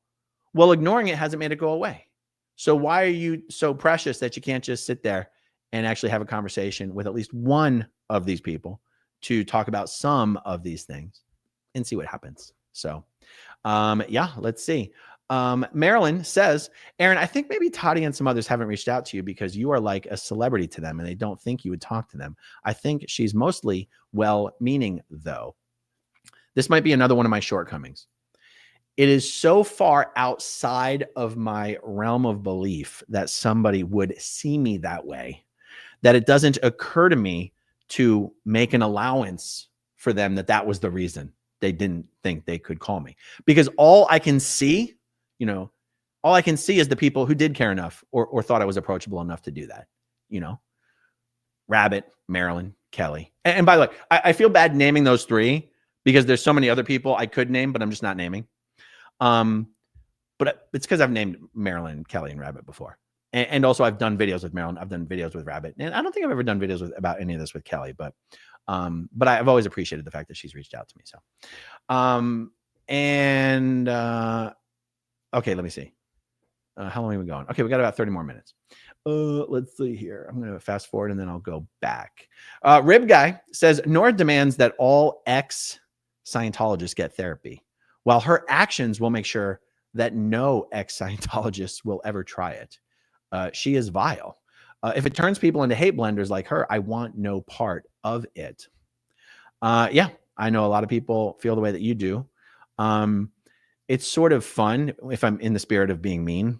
well, ignoring it hasn't made it go away. So why are you so precious that you can't just sit there and actually have a conversation with at least one of these people to talk about some of these things and see what happens? So, let's see. Marilyn says, Aaron, I think maybe Toddy and some others haven't reached out to you because you are like a celebrity to them and they don't think you would talk to them. I think she's mostly well-meaning, though. This might be another one of my shortcomings. It is so far outside of my realm of belief that somebody would see me that way that it doesn't occur to me to make an allowance for them that was the reason they didn't think they could call me. Because all I can see, all I can see is the people who did care enough or thought I was approachable enough to do that. Rabbit, Marilyn, Kelly. And by the way, I feel bad naming those three because there's so many other people I could name, but I'm just not naming. But it's because I've named Marilyn, Kelly, and Rabbit before. And also I've done videos with Marilyn. I've done videos with Rabbit. And I don't think I've ever done videos about any of this with Kelly, but I've always appreciated the fact that she's reached out to me. So, okay, let me see. How long are we going? Okay, we got about 30 more minutes. Let's see here. I'm going to fast forward and then I'll go back. Rib Guy says, Nora demands that all ex-Scientologists get therapy, while her actions will make sure that no ex-Scientologists will ever try it. She is vile. If it turns people into hate blenders like her, I want no part of it. Yeah, I know a lot of people feel the way that you do. It's sort of fun, if I'm in the spirit of being mean,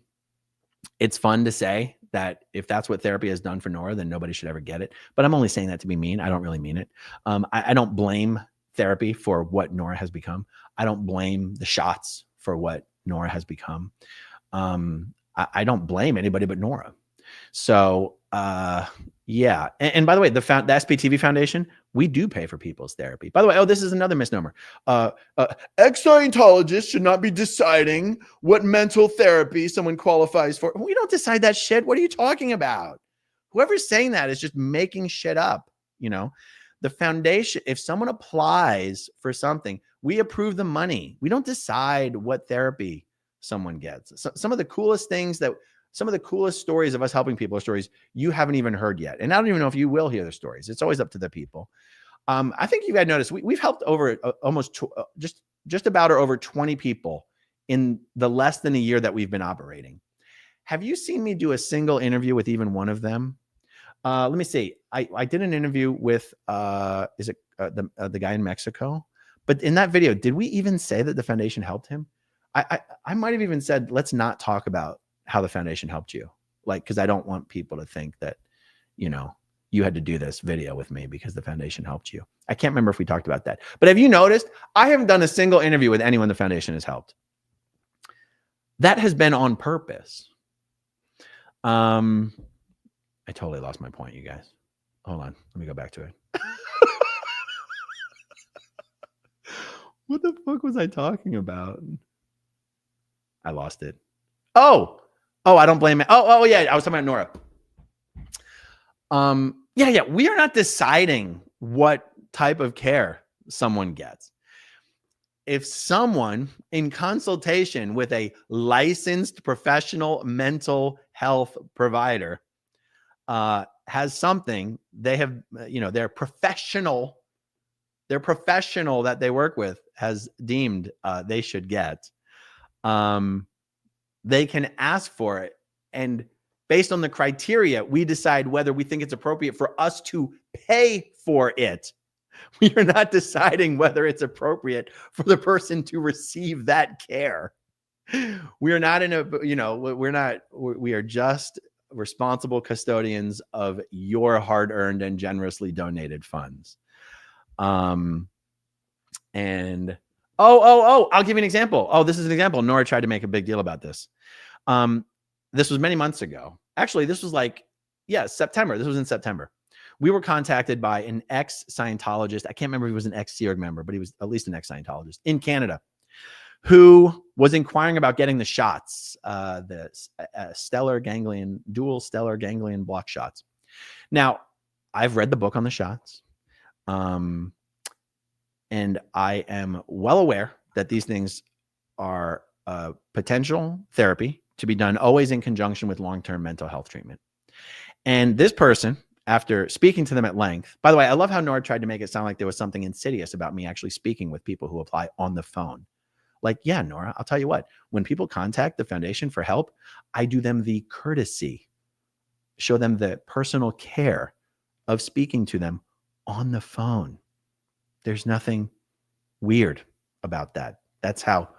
it's fun to say that if that's what therapy has done for Nora, then nobody should ever get it. But I'm only saying that to be mean. I don't really mean it. I don't blame therapy for what Nora has become. I don't blame the shots for what Nora has become. I don't blame anybody but Nora. So, yeah. And by the way, the SPTV Foundation, we do pay for people's therapy. By the way, this is another misnomer. Ex-Scientologists should not be deciding what mental therapy someone qualifies for. We don't decide that shit. What are you talking about? Whoever's saying that is just making shit up. The foundation, if someone applies for something, we approve the money. We don't decide what therapy someone gets. So, some of the coolest stories of us helping people are stories you haven't even heard yet. And I don't even know if you will hear the stories. It's always up to the people. I think you guys noticed we've helped over just about or over 20 people in the less than a year that we've been operating. Have you seen me do a single interview with even one of them? Let me see. I did an interview with the guy in Mexico, but in that video, did we even say that the foundation helped him? I might have even said, let's not talk about how the foundation helped you. Because I don't want people to think that, you had to do this video with me because the foundation helped you. I can't remember if we talked about that, but have you noticed I haven't done a single interview with anyone the foundation has helped? That has been on purpose. I totally lost my point, you guys. Hold on. Let me go back to it. What the fuck was I talking about? I lost it. Oh, I don't blame it. Oh, yeah. I was talking about Nora. Yeah. We are not deciding what type of care someone gets. If someone in consultation with a licensed professional mental health provider has something their professional that they work with has deemed they should get, they can ask for it. And based on the criteria, we decide whether we think it's appropriate for us to pay for it. We are not deciding whether it's appropriate for the person to receive that care. We are not we are just responsible custodians of your hard-earned and generously donated funds. And I'll give you an example. This is an example. Nora tried to make a big deal about this. This was many months ago. Actually, this was September. This was in September. We were contacted by an ex-Scientologist. I can't remember if he was an ex-Sea Org member, but he was at least an ex-Scientologist in Canada, who was inquiring about getting the shots, the dual stellar ganglion block shots. Now, I've read the book on the shots. And I am well aware that these things are potential therapy to be done always in conjunction with long-term mental health treatment. And this person, after speaking to them at length, by the way, I love how Nora tried to make it sound like there was something insidious about me actually speaking with people who apply on the phone. Yeah, Nora, I'll tell you what, when people contact the foundation for help, I do them the courtesy, show them the personal care of speaking to them on the phone. There's nothing weird about that. That's how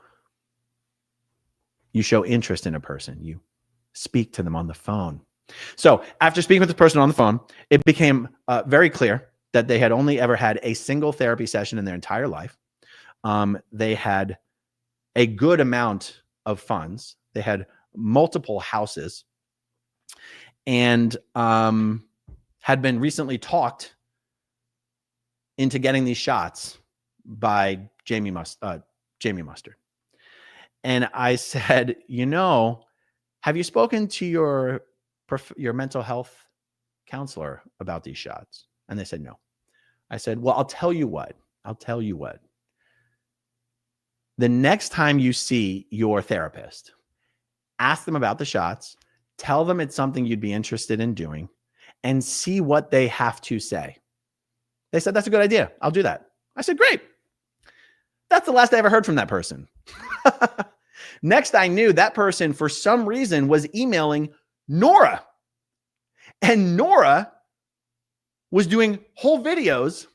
you show interest in a person. You speak to them on the phone. So after speaking with this person on the phone, it became very clear that they had only ever had a single therapy session in their entire life. They had a good amount of funds. They had multiple houses and had been recently talked into getting these shots by Jamie Mustard. And I said, have you spoken to your mental health counselor about these shots? And they said, no. I said, well, I'll tell you what. The next time you see your therapist, ask them about the shots, tell them it's something you'd be interested in doing, and see what they have to say. They said, that's a good idea. I'll do that. I said, great. That's the last I ever heard from that person. Next, I knew that person, for some reason, was emailing Nora. And Nora was doing whole videos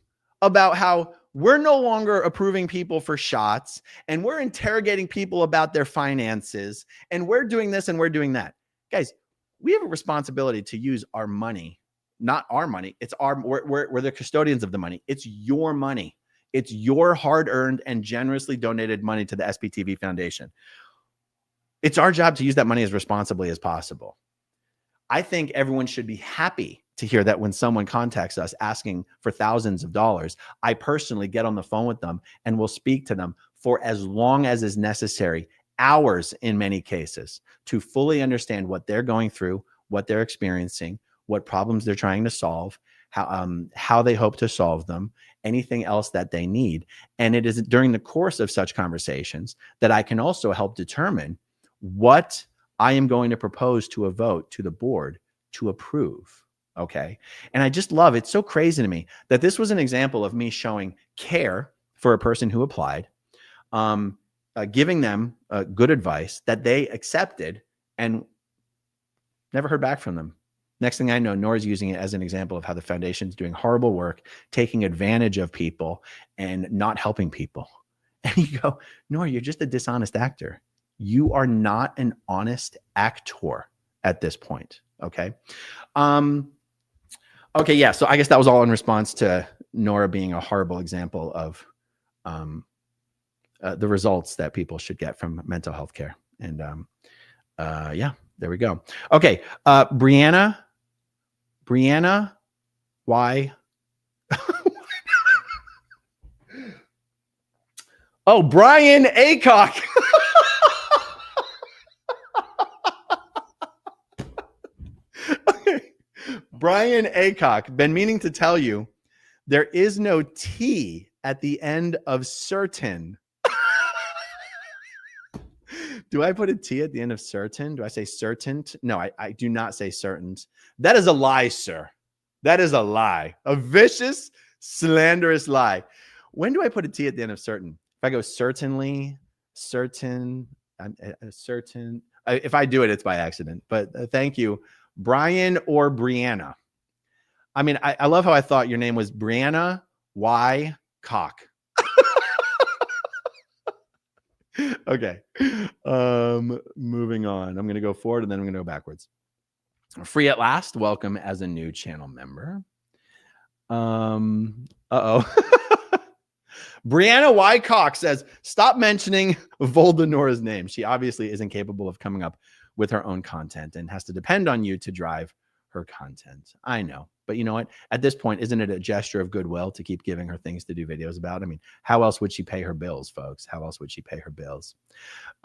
about how we're no longer approving people for shots, and we're interrogating people about their finances, and we're doing this and we're doing that. Guys, we have a responsibility to use our money, not our money. It's we're the custodians of the money. It's your money. It's your hard-earned and generously donated money to the SPTV Foundation. It's our job to use that money as responsibly as possible. I think everyone should be happy to hear that when someone contacts us asking for thousands of dollars, I personally get on the phone with them and will speak to them for as long as is necessary, hours in many cases, to fully understand what they're going through, what they're experiencing, what problems they're trying to solve, how they hope to solve them, anything else that they need. And it is during the course of such conversations that I can also help determine what I am going to propose to a vote to the board to approve. Okay. And I just love, it's so crazy to me that this was an example of me showing care for a person who applied, giving them good advice that they accepted and never heard back from them. Next thing I know, Nora's using it as an example of how the foundation's doing horrible work, taking advantage of people and not helping people. And you go, Nora, you're just a dishonest actor. You are not an honest actor at this point. Okay. Okay. Yeah. So I guess that was all in response to Nora being a horrible example of the results that people should get from mental health care. And yeah, there we go. Okay. Brianna, why? Oh, Brian Aycock. Brian Aycock, been meaning to tell you, there is no T at the end of certain. Do I put a T at the end of certain? Do I say certain? No, I do not say certain. That is a lie, sir. That is a lie. A vicious, slanderous lie. When do I put a T at the end of certain? If I go certainly, certain, certain. If I do it, it's by accident. But thank you. Brian or Brianna. I mean, I love how I thought your name was Brianna Y. Cock. Okay. Moving on. I'm going to go forward and then I'm going to go backwards. Free at last. Welcome as a new channel member. Brianna Y. Cox says, stop mentioning Voldenora's name. She obviously isn't capable of coming up with her own content and has to depend on you to drive her content. I know, but you know what? At this point, isn't it a gesture of goodwill to keep giving her things to do videos about? I mean, how else would she pay her bills, folks? How else would she pay her bills?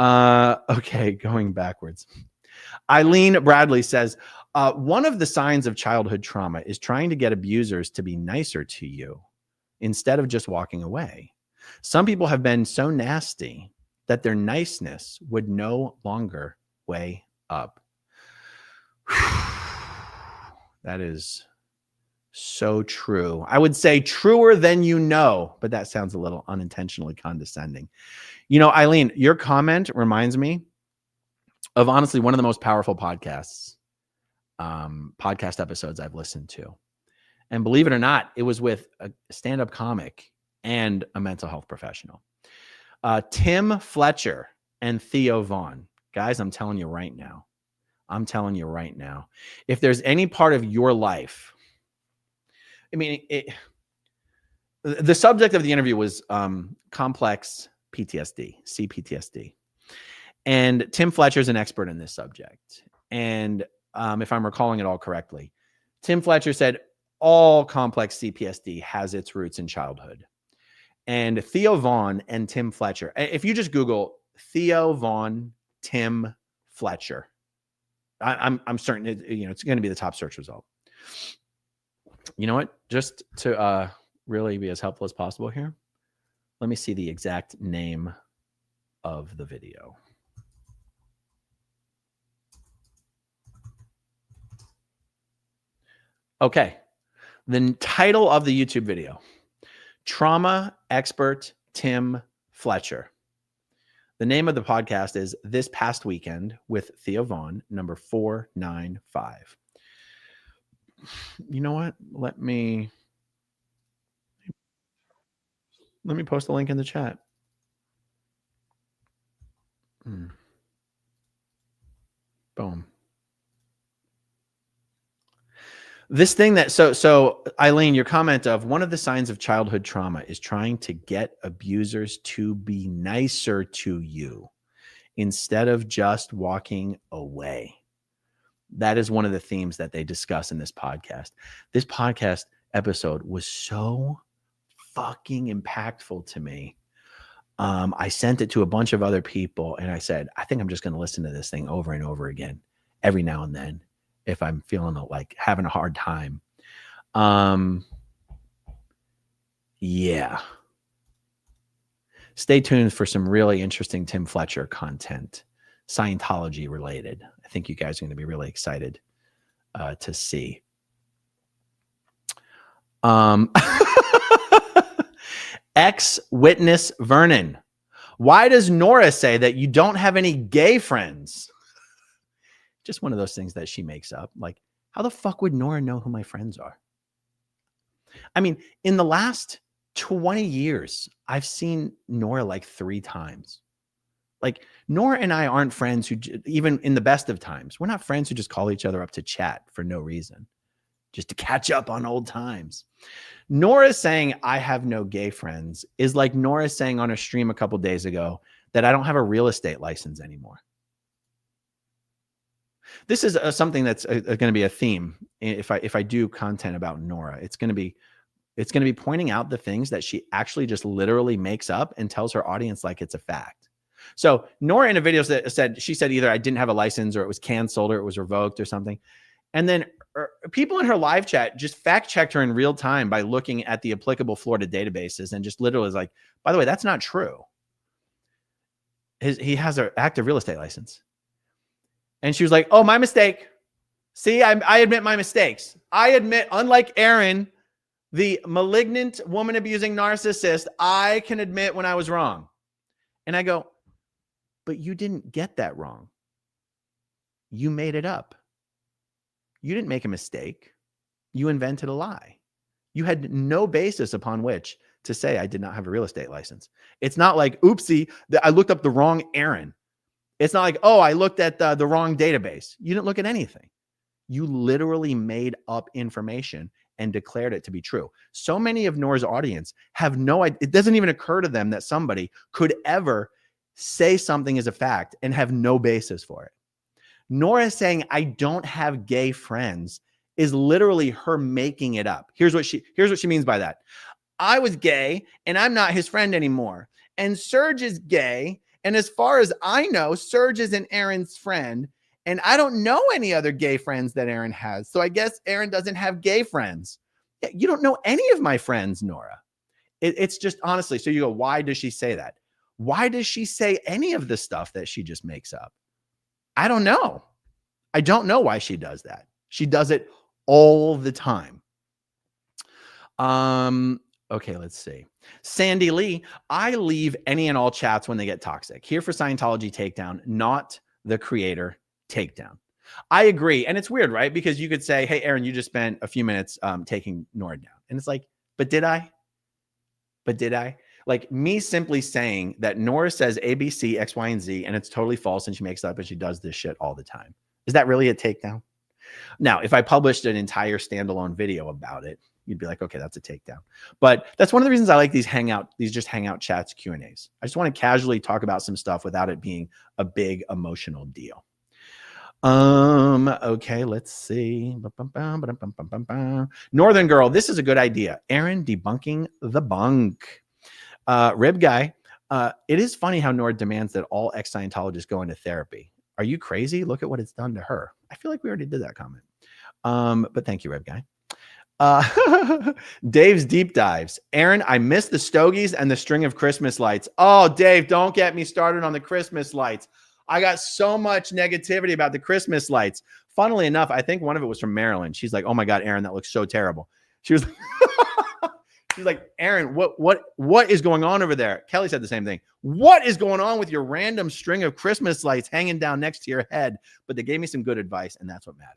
Okay, going backwards. Eileen Bradley says, one of the signs of childhood trauma is trying to get abusers to be nicer to you instead of just walking away. Some people have been so nasty that their niceness would no longer weigh up. That is so true. I would say truer than you know, but that sounds a little unintentionally condescending. You know, Eileen, your comment reminds me of honestly one of the most powerful podcast episodes I've listened to. And believe it or not, it was with a stand-up comic. and a mental health professional. Tim Fletcher and Theo Vaughn. Guys, I'm telling you right now, if there's any part of your life, I mean, the subject of the interview was complex PTSD, CPTSD. And Tim Fletcher is an expert in this subject. And if I'm recalling it all correctly, Tim Fletcher said all complex CPTSD has its roots in childhood. And Theo Vaughn and Tim Fletcher, if you just Google Theo Vaughn, Tim Fletcher, I'm certain it's going to be the top search result. You know what? Just to really be as helpful as possible here, let me see the exact name of the video. Okay. The title of the YouTube video, Trauma Expert Tim Fletcher. The name of the podcast is This Past Weekend with Theo Vaughn, number 495. You know what? Let me post a link in the chat. Boom. This thing that, so Eileen, your comment of one of the signs of childhood trauma is trying to get abusers to be nicer to you instead of just walking away. That is one of the themes that they discuss in this podcast. This podcast episode was so fucking impactful to me. I sent it to a bunch of other people and I said, I think I'm just going to listen to this thing over and over again every now and then if I'm feeling like having a hard time. Yeah. Stay tuned for some really interesting Tim Fletcher content, Scientology related. I think you guys are going to be really excited to see. Ex-witness Vernon. Why does Nora say that you don't have any gay friends? Just one of those things that she makes up. Like, how the fuck would Nora know who my friends are? I mean, in the last 20 years, I've seen Nora like 3 times. Like, Nora and I aren't friends who, even in the best of times, we're not friends who just call each other up to chat for no reason, just to catch up on old times. Nora saying I have no gay friends is like Nora saying on a stream a couple days ago that I don't have a real estate license anymore. This is something that's going to be a theme. If I do content about Nora, it's going to be pointing out the things that she actually just literally makes up and tells her audience like it's a fact. So Nora in a video she said either I didn't have a license or it was canceled or it was revoked or something. And then people in her live chat just fact checked her in real time by looking at the applicable Florida databases and just literally is like, by the way, that's not true. He has an active real estate license. And she was like, oh, my mistake. See, I admit my mistakes. I admit, unlike Aaron, the malignant woman abusing narcissist, I can admit when I was wrong. And I go, but you didn't get that wrong. You made it up. You didn't make a mistake. You invented a lie. You had no basis upon which to say I did not have a real estate license. It's not like, oopsie, I looked up the wrong Aaron. It's not like, oh, I looked at the wrong database. You didn't look at anything. You literally made up information and declared it to be true. So many of Nora's audience have no idea. It doesn't even occur to them that somebody could ever say something as a fact and have no basis for it. Nora saying, I don't have gay friends is literally her making it up. Here's what she means by that. I was gay and I'm not his friend anymore. And Serge is gay. And as far as I know, Serge isn't Aaron's friend. And I don't know any other gay friends that Aaron has. So I guess Aaron doesn't have gay friends. Yeah, you don't know any of my friends, Nora. It's just honestly. So you go, why does she say that? Why does she say any of the stuff that she just makes up? I don't know. I don't know why she does that. She does it all the time. Okay, let's see. Sandy Lee, I leave any and all chats when they get toxic. Here for Scientology takedown, not the creator takedown. I agree. And it's weird, right? Because you could say, hey, Aaron, you just spent a few minutes taking Nora down. And it's like, but did I? But did I? Like me simply saying that Nora says A, B, C, X, Y, and Z, and it's totally false and she makes it up and she does this shit all the time. Is that really a takedown? Now, if I published an entire standalone video about it, you'd be like, okay, that's a takedown. But that's one of the reasons I like these just hangout chats, Q&As. I just want to casually talk about some stuff without it being a big emotional deal. Okay, let's see. Northern Girl, this is a good idea. Aaron debunking the bunk. Rib Guy, it is funny how Nora demands that all ex-Scientologists go into therapy. Are you crazy? Look at what it's done to her. I feel like we already did that comment. But thank you, Rib Guy. Dave's deep dives. Aaron, I missed the stogies and the string of Christmas lights. Oh, Dave, don't get me started on the Christmas lights. I got so much negativity about the Christmas lights. Funnily enough, I think one of it was from Marilyn. She's like, oh my God, Aaron, that looks so terrible. She was she's like, Aaron, what is going on over there? Kelly said the same thing. What is going on with your random string of Christmas lights hanging down next to your head? But they gave me some good advice, and that's what matters.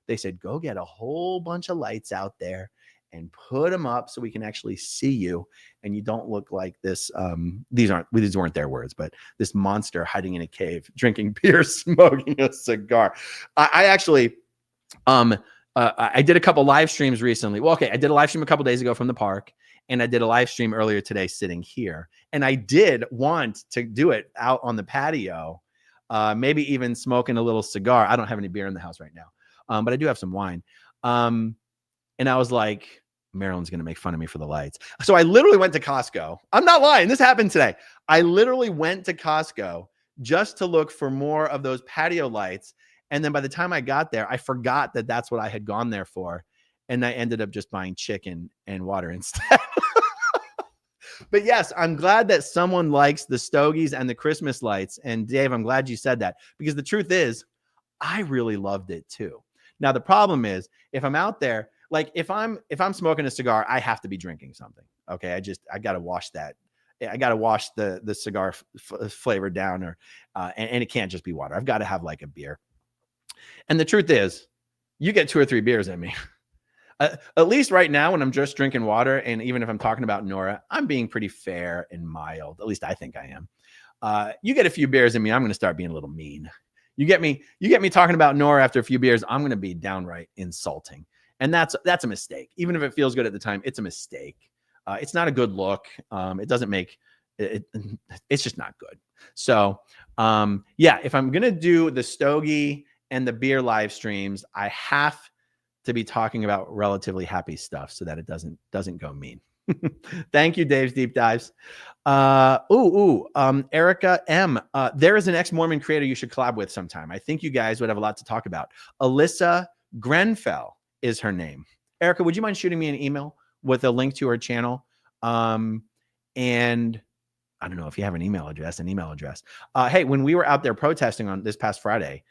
They said, go get a whole bunch of lights out there and put them up so we can actually see you. And you don't look like this. These weren't their words, but this monster hiding in a cave, drinking beer, smoking a cigar. I actually, I did a couple live streams recently. Well, okay. I did a live stream a couple days ago from the park, and I did a live stream earlier today sitting here. And I did want to do it out on the patio, maybe even smoking a little cigar. I don't have any beer in the house right now. But I do have some wine. And I was like, Marilyn's going to make fun of me for the lights. So I literally went to Costco. I'm not lying. This happened today. I literally went to Costco just to look for more of those patio lights. And then by the time I got there, I forgot that that's what I had gone there for. And I ended up just buying chicken and water instead. But yes, I'm glad that someone likes the stogies and the Christmas lights. And Dave, I'm glad you said that, because the truth is, I really loved it too. Now, the problem is if I'm out there, like if I'm smoking a cigar, I have to be drinking something. Okay. I got to wash that. I got to wash the cigar flavor down, or, and it can't just be water. I've got to have like a beer. And the truth is, you get 2 or 3 beers in me. At least right now, when I'm just drinking water, and even if I'm talking about Nora, I'm being pretty fair and mild. At least I think I am. You get a few beers in me, I'm going to start being a little mean. You get me talking about Nora after a few beers, I'm going to be downright insulting. And that's a mistake. Even if it feels good at the time, it's a mistake. It's not a good look. It doesn't make it. It's just not good. So, yeah, if I'm going to do the stogie and the beer live streams, I have to be talking about relatively happy stuff so that it doesn't go mean. Thank you, Dave's Deep Dives. Erica M. There is an ex-Mormon creator you should collab with sometime. I think you guys would have a lot to talk about. Alyssa Grenfell is her name. Erica, would you mind shooting me an email with a link to her channel? And I don't know if you have an email address. Hey, when we were out there protesting on this past Friday,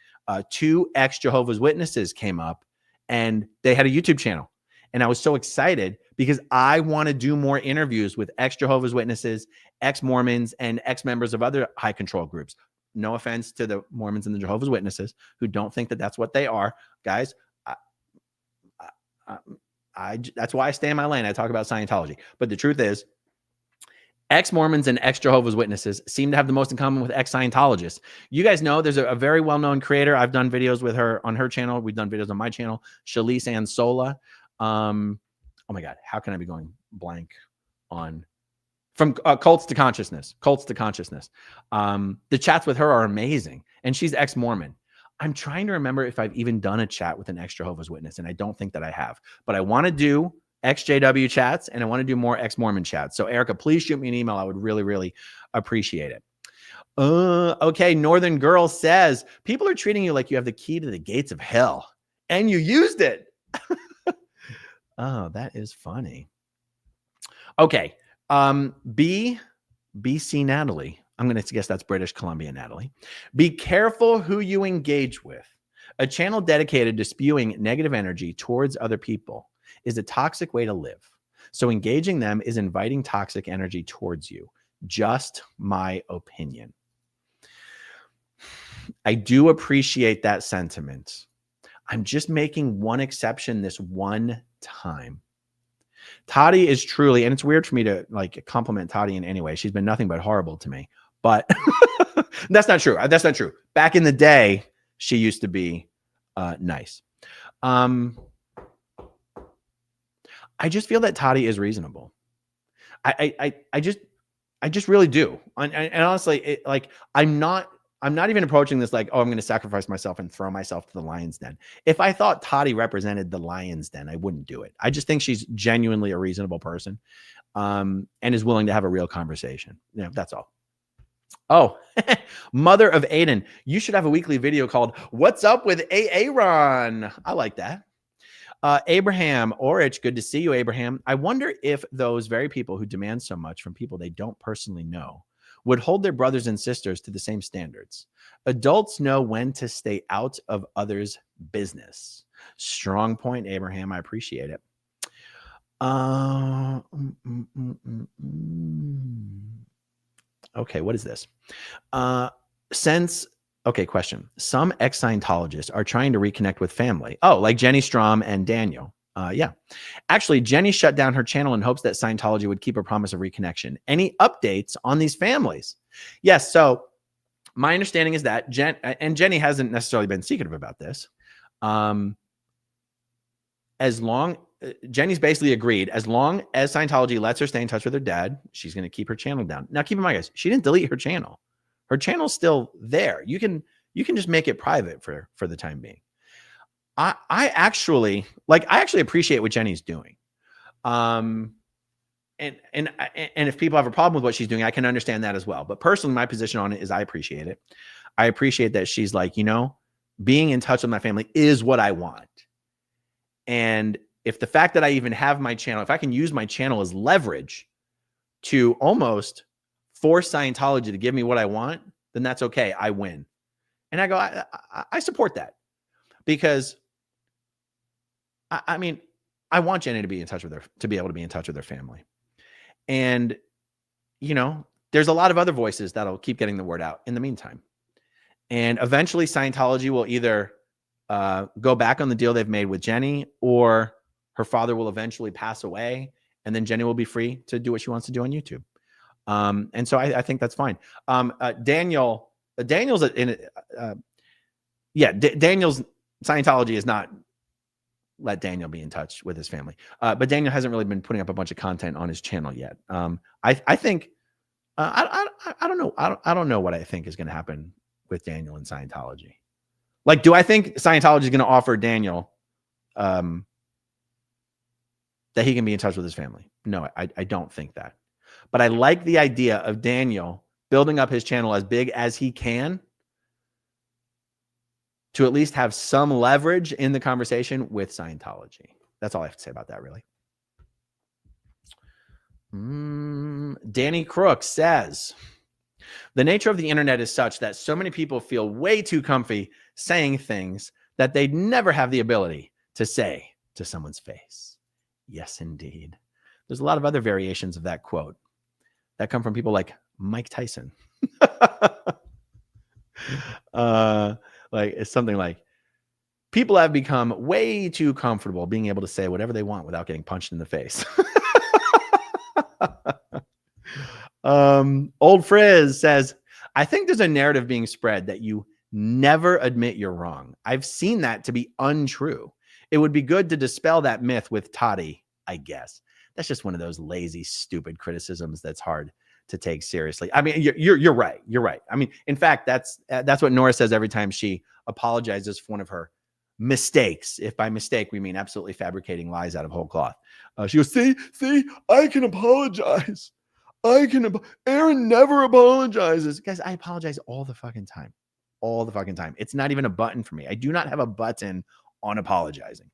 2 ex-Jehovah's Witnesses came up and they had a YouTube channel. And I was so excited because I want to do more interviews with ex-Jehovah's Witnesses, ex-Mormons, and ex-members of other high control groups. No offense to the Mormons and the Jehovah's Witnesses who don't think that that's what they are. Guys, that's why I stay in my lane. I talk about Scientology. But the truth is, ex-Mormons and ex-Jehovah's Witnesses seem to have the most in common with ex-Scientologists. You guys know there's a very well-known creator. I've done videos with her on her channel. We've done videos on my channel, Shalise Ansola. Oh my God, how can I be going blank on from cults to consciousness? The chats with her are amazing, and she's ex-Mormon. I'm trying to remember if I've even done a chat with an ex-Jehovah's Witness, and I don't think that I have. But I want to do ex-JW chats, and I want to do more ex-Mormon chats. So Erica, please shoot me an email. I would really, really appreciate it. Okay, Northern Girl says, people are treating you like you have the key to the gates of hell, and you used it. Oh, that is funny. Okay. BC Natalie. I'm going to guess that's British Columbia Natalie. Be careful who you engage with. A channel dedicated to spewing negative energy towards other people is a toxic way to live. So engaging them is inviting toxic energy towards you. Just my opinion. I do appreciate that sentiment. I'm just making one exception this one time. Toddy is truly, and it's weird for me to like compliment Toddy in any way. She's been nothing but horrible to me, but that's not true. That's not true. Back in the day, she used to be nice. I just feel that Toddy is reasonable. I just really do. And honestly, I'm not even approaching this like, oh, I'm going to sacrifice myself and throw myself to the lion's den. If I thought Toddy represented the lion's den, I wouldn't do it. I just think she's genuinely a reasonable person, and is willing to have a real conversation. That's all. Oh, mother of Aiden, you should have a weekly video called "What's Up with Aaron." I like that. Abraham Orich, good to see you, Abraham. I wonder if those very people who demand so much from people they don't personally know would hold their brothers and sisters to the same standards. Adults know when to stay out of others' business. Strong point, Abraham. I appreciate it. Okay, what is this? Okay, question. Some ex-Scientologists are trying to reconnect with family. Oh, like Jenni, Strom, and Daniel. Yeah. Actually, Jenni shut down her channel in hopes that Scientology would keep a promise of reconnection. Any updates on these families? Yes. So my understanding is that Jenni hasn't necessarily been secretive about this. Jenni's basically agreed, as long as Scientology lets her stay in touch with her dad, she's going to keep her channel down. Now, keep in mind, guys, she didn't delete her channel. Her channel's still there. You can just make it private for the time being. I actually appreciate what Jenni's doing. And if people have a problem with what she's doing, I can understand that as well. But personally, my position on it is I appreciate it. I appreciate that she's like, being in touch with my family is what I want. And if the fact that I even have my channel, if I can use my channel as leverage to almost force Scientology to give me what I want, then that's okay. I win. And I go, I support that, because I mean, I want Jenni to be in touch with to be able to be in touch with their family. And, there's a lot of other voices that'll keep getting the word out in the meantime. And eventually Scientology will either go back on the deal they've made with Jenni, or her father will eventually pass away, and then Jenni will be free to do what she wants to do on YouTube. And so I think that's fine. Daniel's Scientology is not let Daniel be in touch with his family. But Daniel hasn't really been putting up a bunch of content on his channel yet. I think, I don't know. I don't know what I think is going to happen with Daniel and Scientology. Like, do I think Scientology is going to offer Daniel, that he can be in touch with his family? No, I don't think that. But I like the idea of Daniel building up his channel as big as he can to at least have some leverage in the conversation with Scientology. That's all I have to say about that, really. Danny Crook says, the nature of the internet is such that so many people feel way too comfy saying things that they'd never have the ability to say to someone's face. Yes, indeed. There's a lot of other variations of that quote that come from people like Mike Tyson. Like, it's something like, people have become way too comfortable being able to say whatever they want without getting punched in the face. Old Frizz says, I think there's a narrative being spread that you never admit you're wrong. I've seen that to be untrue. It would be good to dispel that myth with Toddy, I guess. That's just one of those lazy, stupid criticisms that's hard to take seriously. I mean, you're right. You're right. I mean, in fact, that's what Nora says every time she apologizes for one of her mistakes. If by mistake we mean absolutely fabricating lies out of whole cloth. She goes, see, I can apologize. Aaron never apologizes. Guys, I apologize all the fucking time. All the fucking time. It's not even a button for me. I do not have a button on apologizing.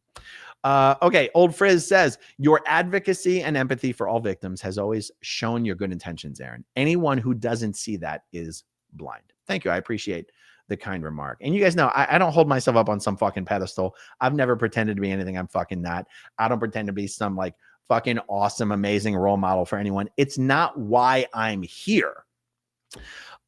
Okay, Old Frizz says, your advocacy and empathy for all victims has always shown your good intentions, Aaron. Anyone who doesn't see that is blind. Thank you. I appreciate the kind remark. And you guys know, I don't hold myself up on some fucking pedestal. I've never pretended to be anything I'm fucking not. I don't pretend to be some like fucking awesome, amazing role model for anyone. It's not why I'm here.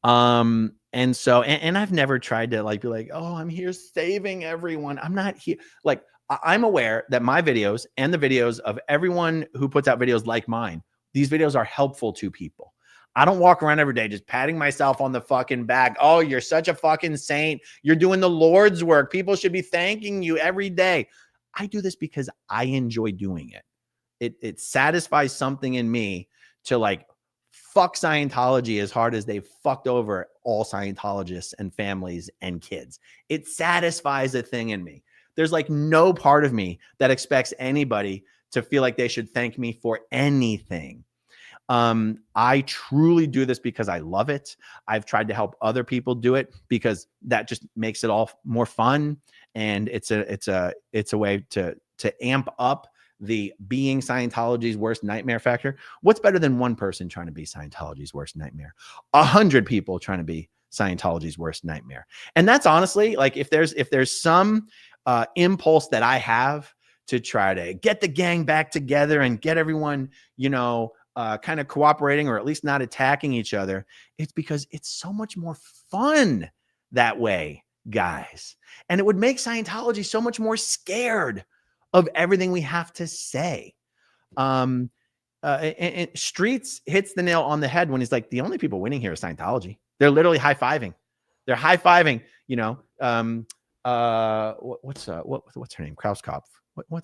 And so, and I've never tried to like be like, oh, I'm here saving everyone. I'm not here. Like, I'm aware that my videos and the videos of everyone who puts out videos like mine, these videos are helpful to people. I don't walk around every day just patting myself on the fucking back. Oh, you're such a fucking saint. You're doing the Lord's work. People should be thanking you every day. I do this because I enjoy doing it. It satisfies something in me to like fuck Scientology as hard as they fucked over all Scientologists and families and kids. It satisfies a thing in me. There's like no part of me that expects anybody to feel like they should thank me for anything. I truly do this because I love it. I've tried to help other people do it because that just makes it all more fun. And it's a way to amp up the being Scientology's worst nightmare factor. What's better than one person trying to be Scientology's worst nightmare? 100 people trying to be Scientology's worst nightmare. And that's honestly like, if there's some impulse that I have to try to get the gang back together and get everyone, kind of cooperating or at least not attacking each other, it's because it's so much more fun that way, guys. And it would make Scientology so much more scared of everything we have to say. And Streets hits the nail on the head when he's like, the only people winning here is Scientology. They're literally high-fiving. They're high-fiving, what's her name? Krauskopf.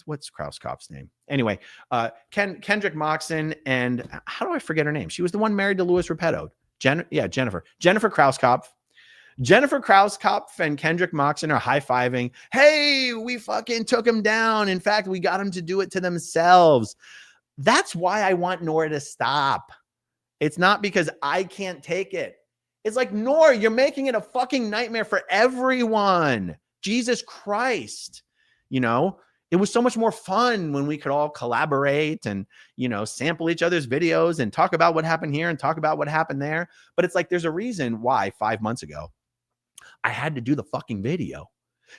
What's Krauskopf's name? Anyway, Kendrick Moxon and how do I forget her name? She was the one married to Louis Repetto. Jennifer Krauskopf. Jennifer Krauskopf and Kendrick Moxon are high-fiving. Hey, we fucking took him down. In fact, we got them to do it to themselves. That's why I want Nora to stop. It's not because I can't take it. It's like, Nora, you're making it a fucking nightmare for everyone. Jesus Christ. It was so much more fun when we could all collaborate and, sample each other's videos and talk about what happened here and talk about what happened there. But it's like, there's a reason why 5 months ago, I had to do the fucking video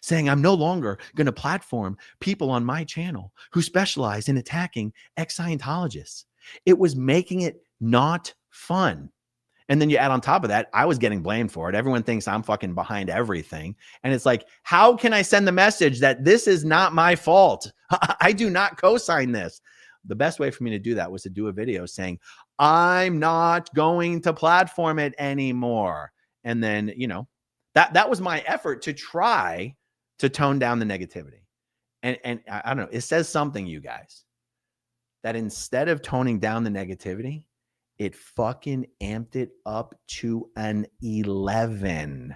saying I'm no longer going to platform people on my channel who specialize in attacking ex-Scientologists. It was making it not fun. And then you add on top of that, I was getting blamed for it. Everyone thinks I'm fucking behind everything. And it's like, how can I send the message that this is not my fault? I do not co-sign this. The best way for me to do that was to do a video saying, I'm not going to platform it anymore. And then, that was my effort to try to tone down the negativity. And I don't know, it says something, you guys, that instead of toning down the negativity, it fucking amped it up to an 11.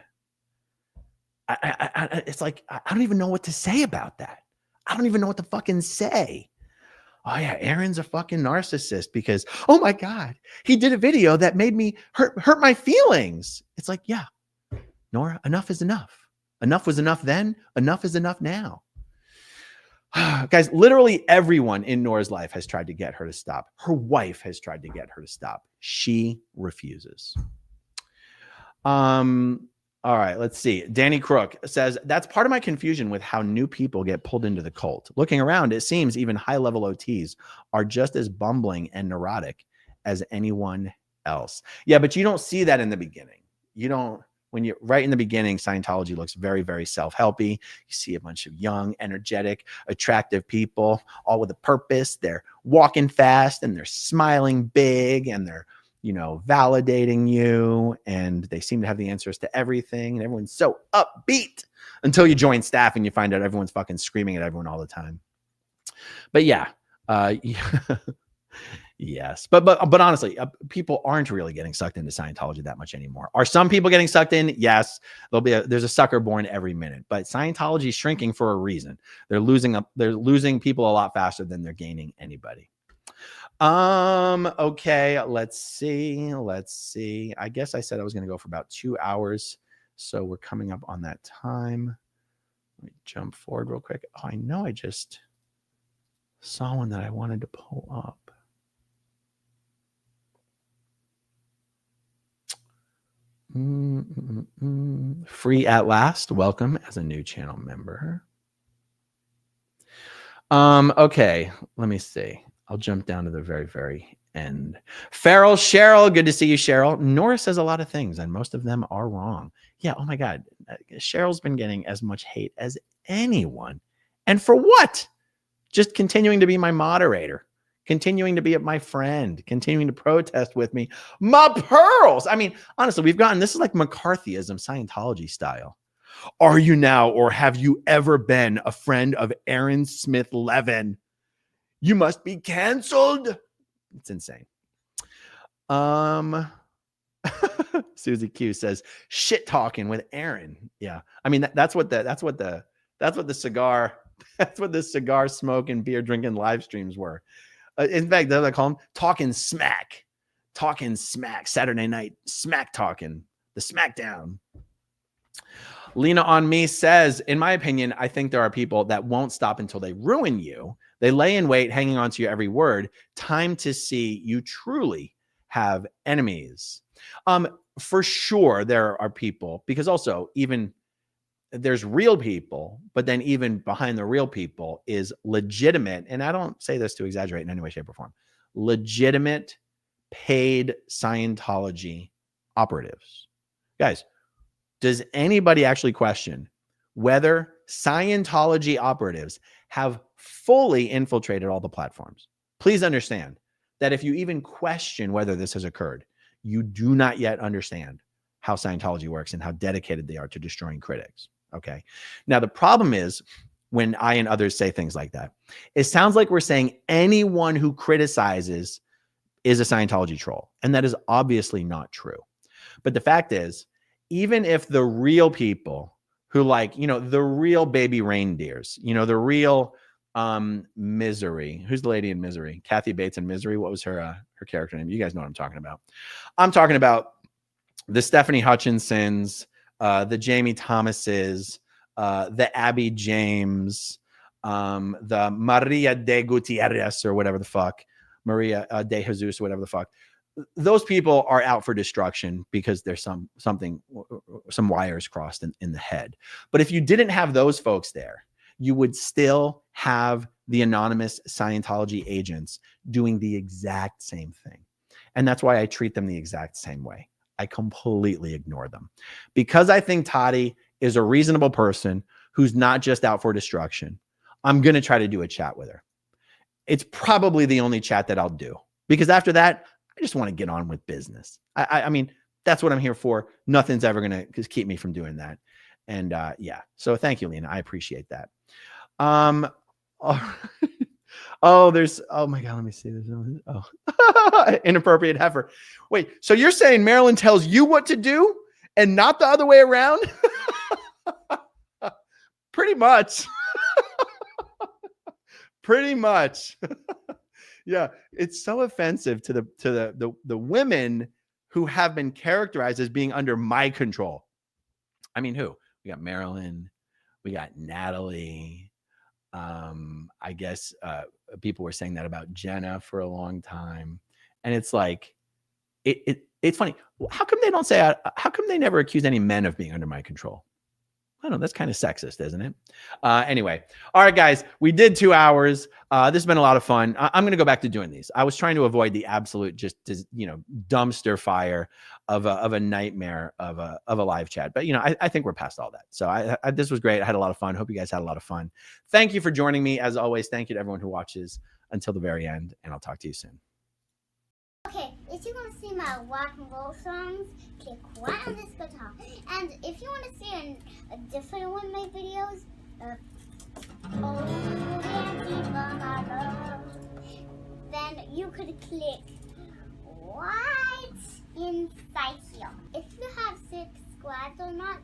It's like, I don't even know what to say about that. I don't even know what to fucking say. Oh yeah, Aaron's a fucking narcissist because, oh my God, he did a video that made me hurt my feelings. It's like, yeah, Nora, enough is enough. Enough was enough then. Enough is enough now. Guys, literally everyone in Nora's life has tried to get her to stop. Her wife has tried to get her to stop. She refuses. All right, let's see. Danny Crook says, that's part of my confusion with how new people get pulled into the cult. Looking around, it seems even high-level OTs are just as bumbling and neurotic as anyone else. Yeah, but you don't see that in the beginning. You don't. When you're right in the beginning, Scientology looks very, very self-helpy. You see a bunch of young, energetic, attractive people, all with a purpose. They're walking fast and they're smiling big and they're, validating you. And they seem to have the answers to everything. And everyone's so upbeat until you join staff and you find out everyone's fucking screaming at everyone all the time. But yeah, yes. But honestly, people aren't really getting sucked into Scientology that much anymore. Are some people getting sucked in? Yes. There's a sucker born every minute, but Scientology is shrinking for a reason. They're losing people a lot faster than they're gaining anybody. Okay, let's see. I guess I said I was going to go for about 2 hours. So we're coming up on that time. Let me jump forward real quick. Oh, I know I just saw one that I wanted to pull up. Free at last. Welcome as a new channel member. Okay, let me see. I'll jump down to the very, very end. Farrell Cheryl, good to see you, Cheryl. Nora says a lot of things, and most of them are wrong. Yeah, oh my God. Cheryl's been getting as much hate as anyone And for what? Just continuing to be my moderator, continuing to be my friend, continuing to protest with me. My pearls. I mean, honestly, this is like McCarthyism, Scientology style. Are you now, or have you ever been a friend of Aaron Smith-Levin? You must be canceled. It's insane. Susie Q says shit talking with Aaron. Yeah. I mean, that's what the cigar smoking, beer drinking live streams were. In fact, they call them talking smack Saturday night smack talking, the smackdown. Lena on Me says, in my opinion, I think there are people that won't stop until they ruin you. They lay in wait, hanging on to your every word. Time to see you truly have enemies. For sure, there are people, because also even there's real people, but then even behind the real people is legitimate, and I don't say this to exaggerate in any way, shape, or form, legitimate paid Scientology operatives. Guys, does anybody actually question whether Scientology operatives have fully infiltrated all the platforms? Please understand that if you even question whether this has occurred, you do not yet understand how Scientology works and how dedicated they are to destroying critics. Okay. Now, the problem is when I and others say things like that, it sounds like we're saying anyone who criticizes is a Scientology troll. And that is obviously not true. But the fact is, even if the real people who the real baby reindeers, the real Misery. Who's the lady in Misery? Kathy Bates in Misery. What was her character name? You guys know what I'm talking about. I'm talking about the Stephanie Hutchinsons, the Jamie Thomases, the Abbie James, the Maria de Gutierrez or whatever the fuck, Maria de Jesus or whatever the fuck. Those people are out for destruction because there's some wires crossed in the head. But if you didn't have those folks there, you would still have the anonymous Scientology agents doing the exact same thing. And that's why I treat them the exact same way. I completely ignore them because I think Toddy is a reasonable person who's not just out for destruction. I'm going to try to do a chat with her. It's probably the only chat that I'll do because after that, I just want to get on with business. I mean, that's what I'm here for. Nothing's ever going to keep me from doing that. And yeah, so thank you, Lena. I appreciate that. Oh, oh my God, let me see this. Oh, inappropriate heifer. Wait, so you're saying Marilyn tells you what to do and not the other way around? Pretty much. Pretty much. Yeah, it's so offensive to the women who have been characterized as being under my control. I mean, who? We got Marilyn, we got Natalie. I guess people were saying that about Jenna for a long time, and it's like, it's funny. How come they don't say? How come they never accuse any men of being under my control? I don't know. That's kind of sexist, isn't it? Anyway. All right, guys, we did 2 hours. This has been a lot of fun. I'm going to go back to doing these. I was trying to avoid the absolute dumpster fire of a nightmare of a live chat. But, I think we're past all that. So this was great. I had a lot of fun. Hope you guys had a lot of fun. Thank you for joining me. As always, thank you to everyone who watches until the very end. And I'll talk to you soon. Okay, if you want to see my rock and roll songs, click right on this guitar. And if you want to see a different one of my videos, then you could click right inside here. If you have subscribed or not,